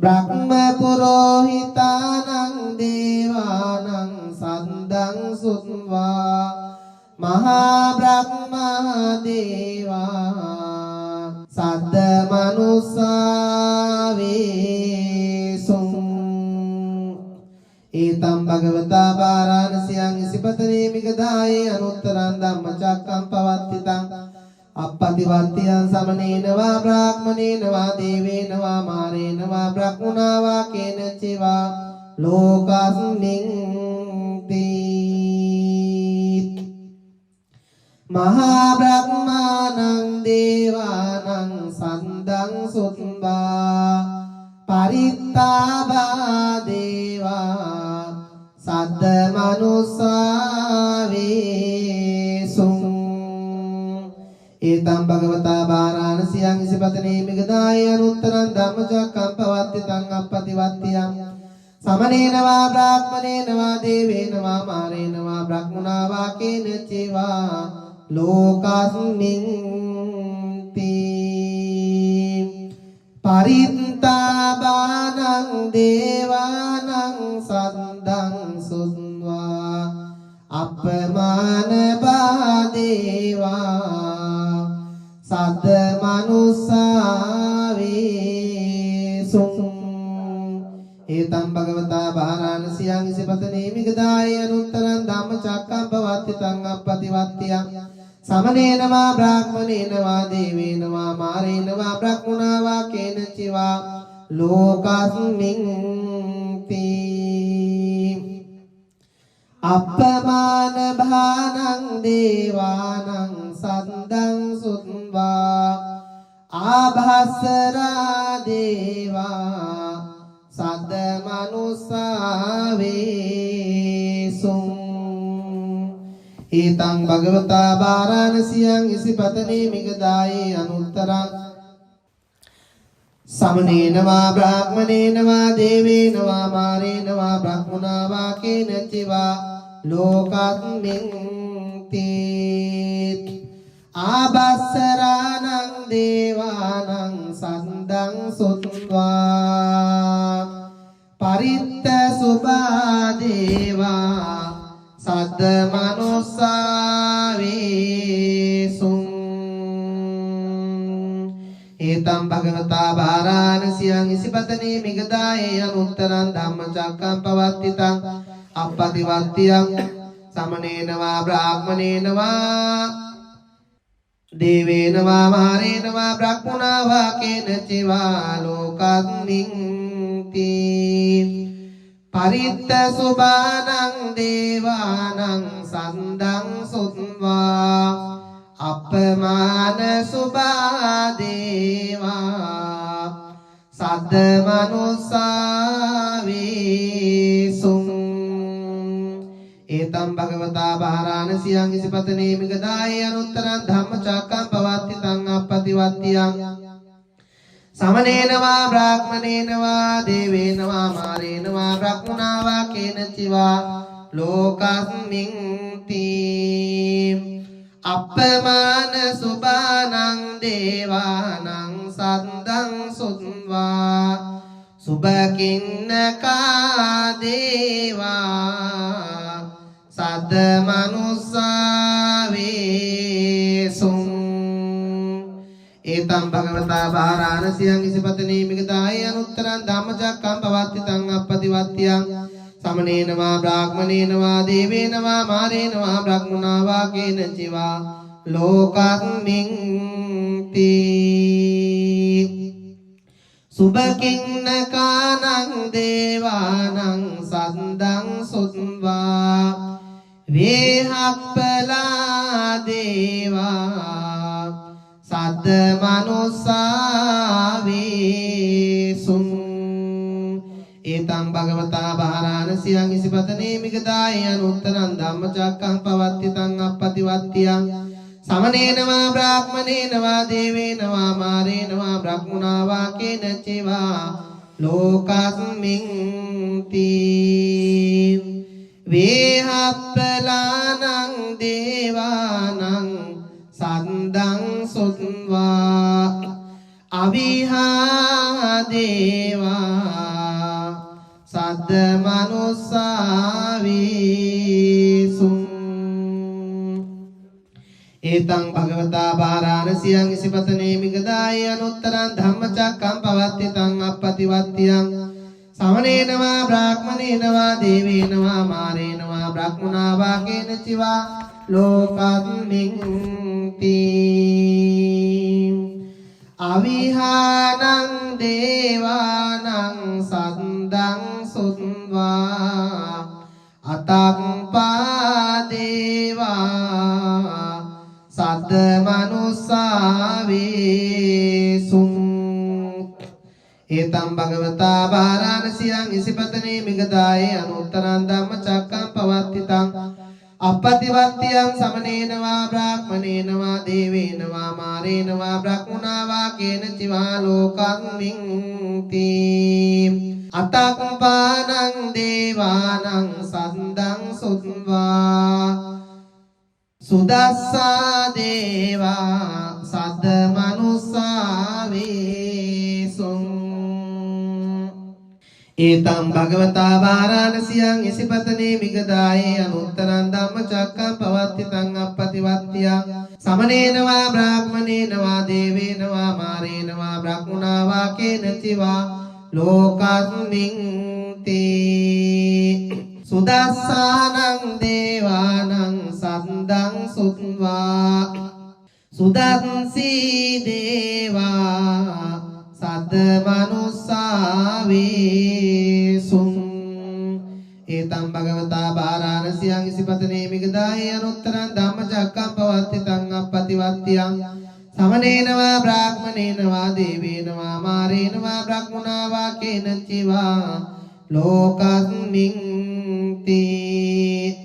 ब्रह्म पुरोहितानं देवानं सद्दं सुत्वा महाब्रह्मा देवा सद्द मनुस्सावेसुं एतं भगवता बाराणस्यां इसिपतने मिगदाये अनुत्तरं धम्मचक्कं पवत्तितं अपतिवत्त्यं समनेन वा ब्राह्मणेन वा देवेन वा मारेण वा ब्रह्मणा वा केन चिवा लोकास्मिन् महाब्रह्मानं देवानं सद्दं सुत्वा परित्ताभा देवा सद्द मनुस्सावेसुं एतं भगवता बाराणस्यां इसिपतने मिगदाये अनुत्तरं धम्मचक्कं पवत्तितं अपतिवत्त्यं समनेन वा ब्राह्मणेन वा देवेन वा मारेण वा ब्रह्मणा वा केन चिवा लोकास्मिन् परित्ताबानं देवानं सद्दं सुत्वा अपमानबा देवा सद्द මනුස්සාවේසුං ඒතම් භගවතා බාරාණසියං ඉසිපතනේ මිගදාය අනුත්තරං ධම්මචක්කම් පවත්තිතං අප්පතිවත්තියං සමනේන වා බ්‍රාහ්මනේන වා දේවේන වා මාරේන වා බ්‍රහ්මනා වා කේන චිවා ලෝකස්මින් තී අප්පමාන භානං දේවානං සද්දං සුත්වා ආභස්සරා දේවා සද්ද මනුස්සාවේසුං ඒතං භගවතා බාරාණසියං ඉසිපතනේ මිගදායේ අනුත්තරං සමනේන වා බ්‍රාහ්මනේන වා දේවේන වා මාරේන වා බ්‍රහ්මනා වා කේන චිවා ලෝකස්මින් තී ආභස්සරාණං දේවානං සද්දං සුත්වා පරිත්ත සුභා දේවා සද්ද මනුස්සාවේසුං ඒතම් භගවතා බාරාණසියං ඉසිපතනේ මිගදායේ අනුත්තරං ධම්මචක්කම් පවත්තිතං අප්පතිවත්තියං සමනේන වා බ්‍රාහ්මනේන වා දේවේන වා මාරේන වා බ්‍රහ්මනා වා කේන චිවා ලෝකස්මින් තී පරිත්ත සුභානං දේවානං සද්දං සුත්වා අප්පමාන සුභා දේවා සද්ද මනුස්සාවේසුං ඒතම් භගවතා බාරාණසියං ඉසිපතනේ මිගදායේ අනුත්තරං ධම්මචක්කම් පවත්තිතං අප්පතිවත්තියං සමනේන වා බ්‍රාහ්මනේන වා දේවේන වා මාරේන වා බ්‍රහ්මනා වා කේන චිවා ලෝකස්මින් තී අප්පමාන සුභානං දේවානං සද්දං සුත්වා සුභකින්නකා දේවා සද්ද මනුස්සාවේසුං ඒතම් භගවතා බාරාණසියං ඉසිපතනේ මිගදායේ අනුත්තරං ධම්මචක්කම් පවත්තිතං අප්පතිවත්තියං සමනේන වා බ්‍රාහ්මනේන වා දේවේන වා මාරේන වා බ්‍රහ්මනා වා කේන චිවා ලෝකස්මින් තී සුභකින්නකානං දේවානං සද්දං සුත්වා වේහප්පලා දේවා සද්ද මනුස්සාවේසුං ඒතං භගවතා බාරාණසියං ඉසිපතනේ මිගදායේ අනුත්තරං ධම්මචක්කං පවත්තිතං අප්පතිවත්තියං සමනේන වා බ්‍රාහ්මනේන වා දේවේන වා මාරේන වා බ්‍රහ්මනා වා කේන චිවා ලෝකස්මින් තී වේහප්පලානං දේවානං සද්දං සුත්වා අවිහා දේවා සද්ද මනුස්සාවේසුං ඒතං භගවතා බාරාණසියං ඉසිපතනේ මිගදායේ අනුත්තරං ධම්මචක්කම් පවත්තිතං අප්පතිවත්තියං සමනේන වා බ්‍රාහ්මනේන වා දේවේන වා මාරේන වා බ්‍රහ්මනා වා කේන චිවා ලෝකස්මින් තී අවිහානං දේවානං සද්දං සුත්වා අතක්පා දේවා සද්ද මනුස්සාවේසුං ඒතම් භගවතා බාරාණසියං ඉසිපතනේ මිගදායේ අනුත්තරං ධම්මචක්කම් පවත්තිතං අප්පතිවත්තියං සමනේන වා බ්‍රාහ්මනේන වා දේවේන වා මාරේන වා බ්‍රහ්මනා වා කේන චිවා ලෝකස්මින් තී අතක්පානං දේවානං සද්දං සුත්වා සුදස්සා දේවා සද්ද මනුස්සාවේසුං ඒතං භගවතා වාරාණසියං ඉසිපතනේ මිගදායේ අනුත්තරං ධම්මචක්කං පවත්තිතං අප්පතිවත්තියං සමනේන වා බ්‍රාහ්මනේන වා දේවේන වා මාරේන වා බ්‍රහ්මුණා වා කේනචිවා ලෝකස්මින් තේ සුදස්සානං දේවානං සද්දං සුත්වා සුදන්සී දේවා සද්ද මනුස්සාවේසුං ඒතං භගවතා වාරාණසියං ඉසිපතනේ මිගදායේ අනුත්තරං ධම්මචක්කං පවත්තිතං අප්පතිවත්තියං සමනේන වා බ්‍රාහ්මනේන වා දේවේන වා මාරේන වා බ්‍රහ්මුණා වා කේනචිවා ලෝකස්මින් තේ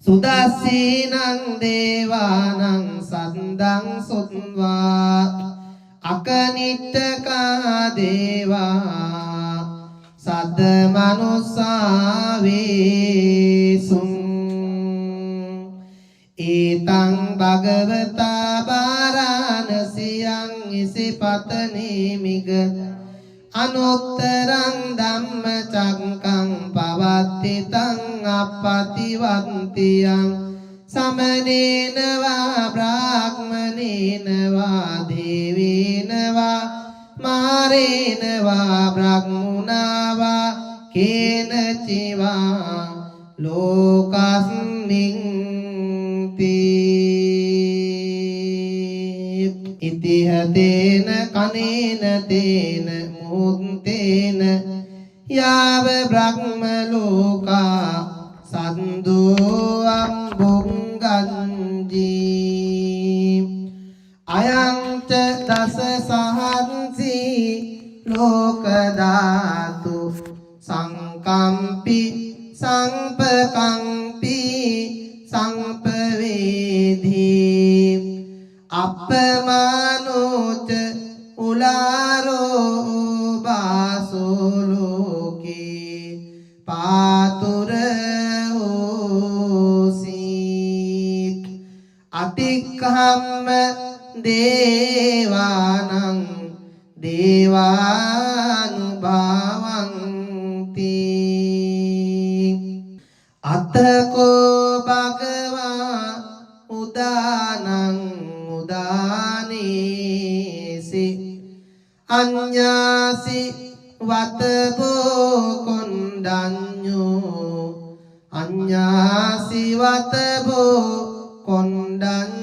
සුදස්සීනං දේවානං සද්දං සුත්වා අකනිට්ඨකා දේවා සද්ද මනුස්සාවේසුං ඒතං භගවතා වාරාණසියං ඉසිපතනේ මිග අනුත්තරං ධම්මචක්කං පවත්තිතං අප්පතිවත්තියං සමනේන වා බ්‍රාහ්මනේන වා දේවේන වා මාරේන වා බ්‍රහ්මුණා වා කේනචිවා ලෝකස්මින් තේ ඉතිහතේන කනේන තේන මුත්තේන යාව බ්‍රහ්ම ලෝකා සන්දෝ අම්බුංගංජී අයං ච දස සහංසි ලෝක ධාතු සංකම්පි සංපකම්පි සංපවේදී අප්පමානෝච උලාරෝ බාසෝ ලෝකේ පාතුර ඕසීත් අතික්ඛම්ම දේවානං දේවානුභාවන්ති අතකෝ භගවා උදානං උදානේසි අඤ්ඤාසි වතබෝ කොණ්ඩඤ්ඤෝ අඤ්ඤාසි වතබෝ කොණ්ඩඤ්ඤෝති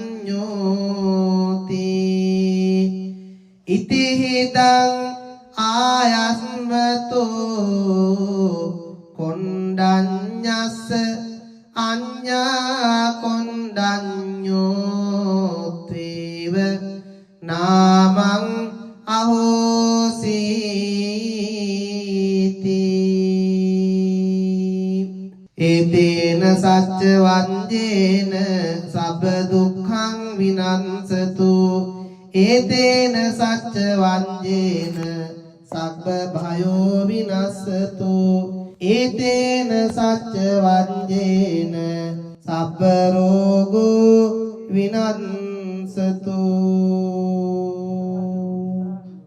ඉතිහිතං ආයස්මතෝ කොණ්ඩඤ්ඤස්ස අඤ්ඤා කොණ්ඩඤ්ඤෝත්වේව නාමං අහෝසීති ඒතේන සච්ච වංජේන සබ්බ දුක්ඛං විනංසතු ඒතේන සච්ච වංජේන සබ්බ භයෝ විනස්සතු ඒතේන සච්ච වංජේන සබ්බ රෝගෝ විනංසතු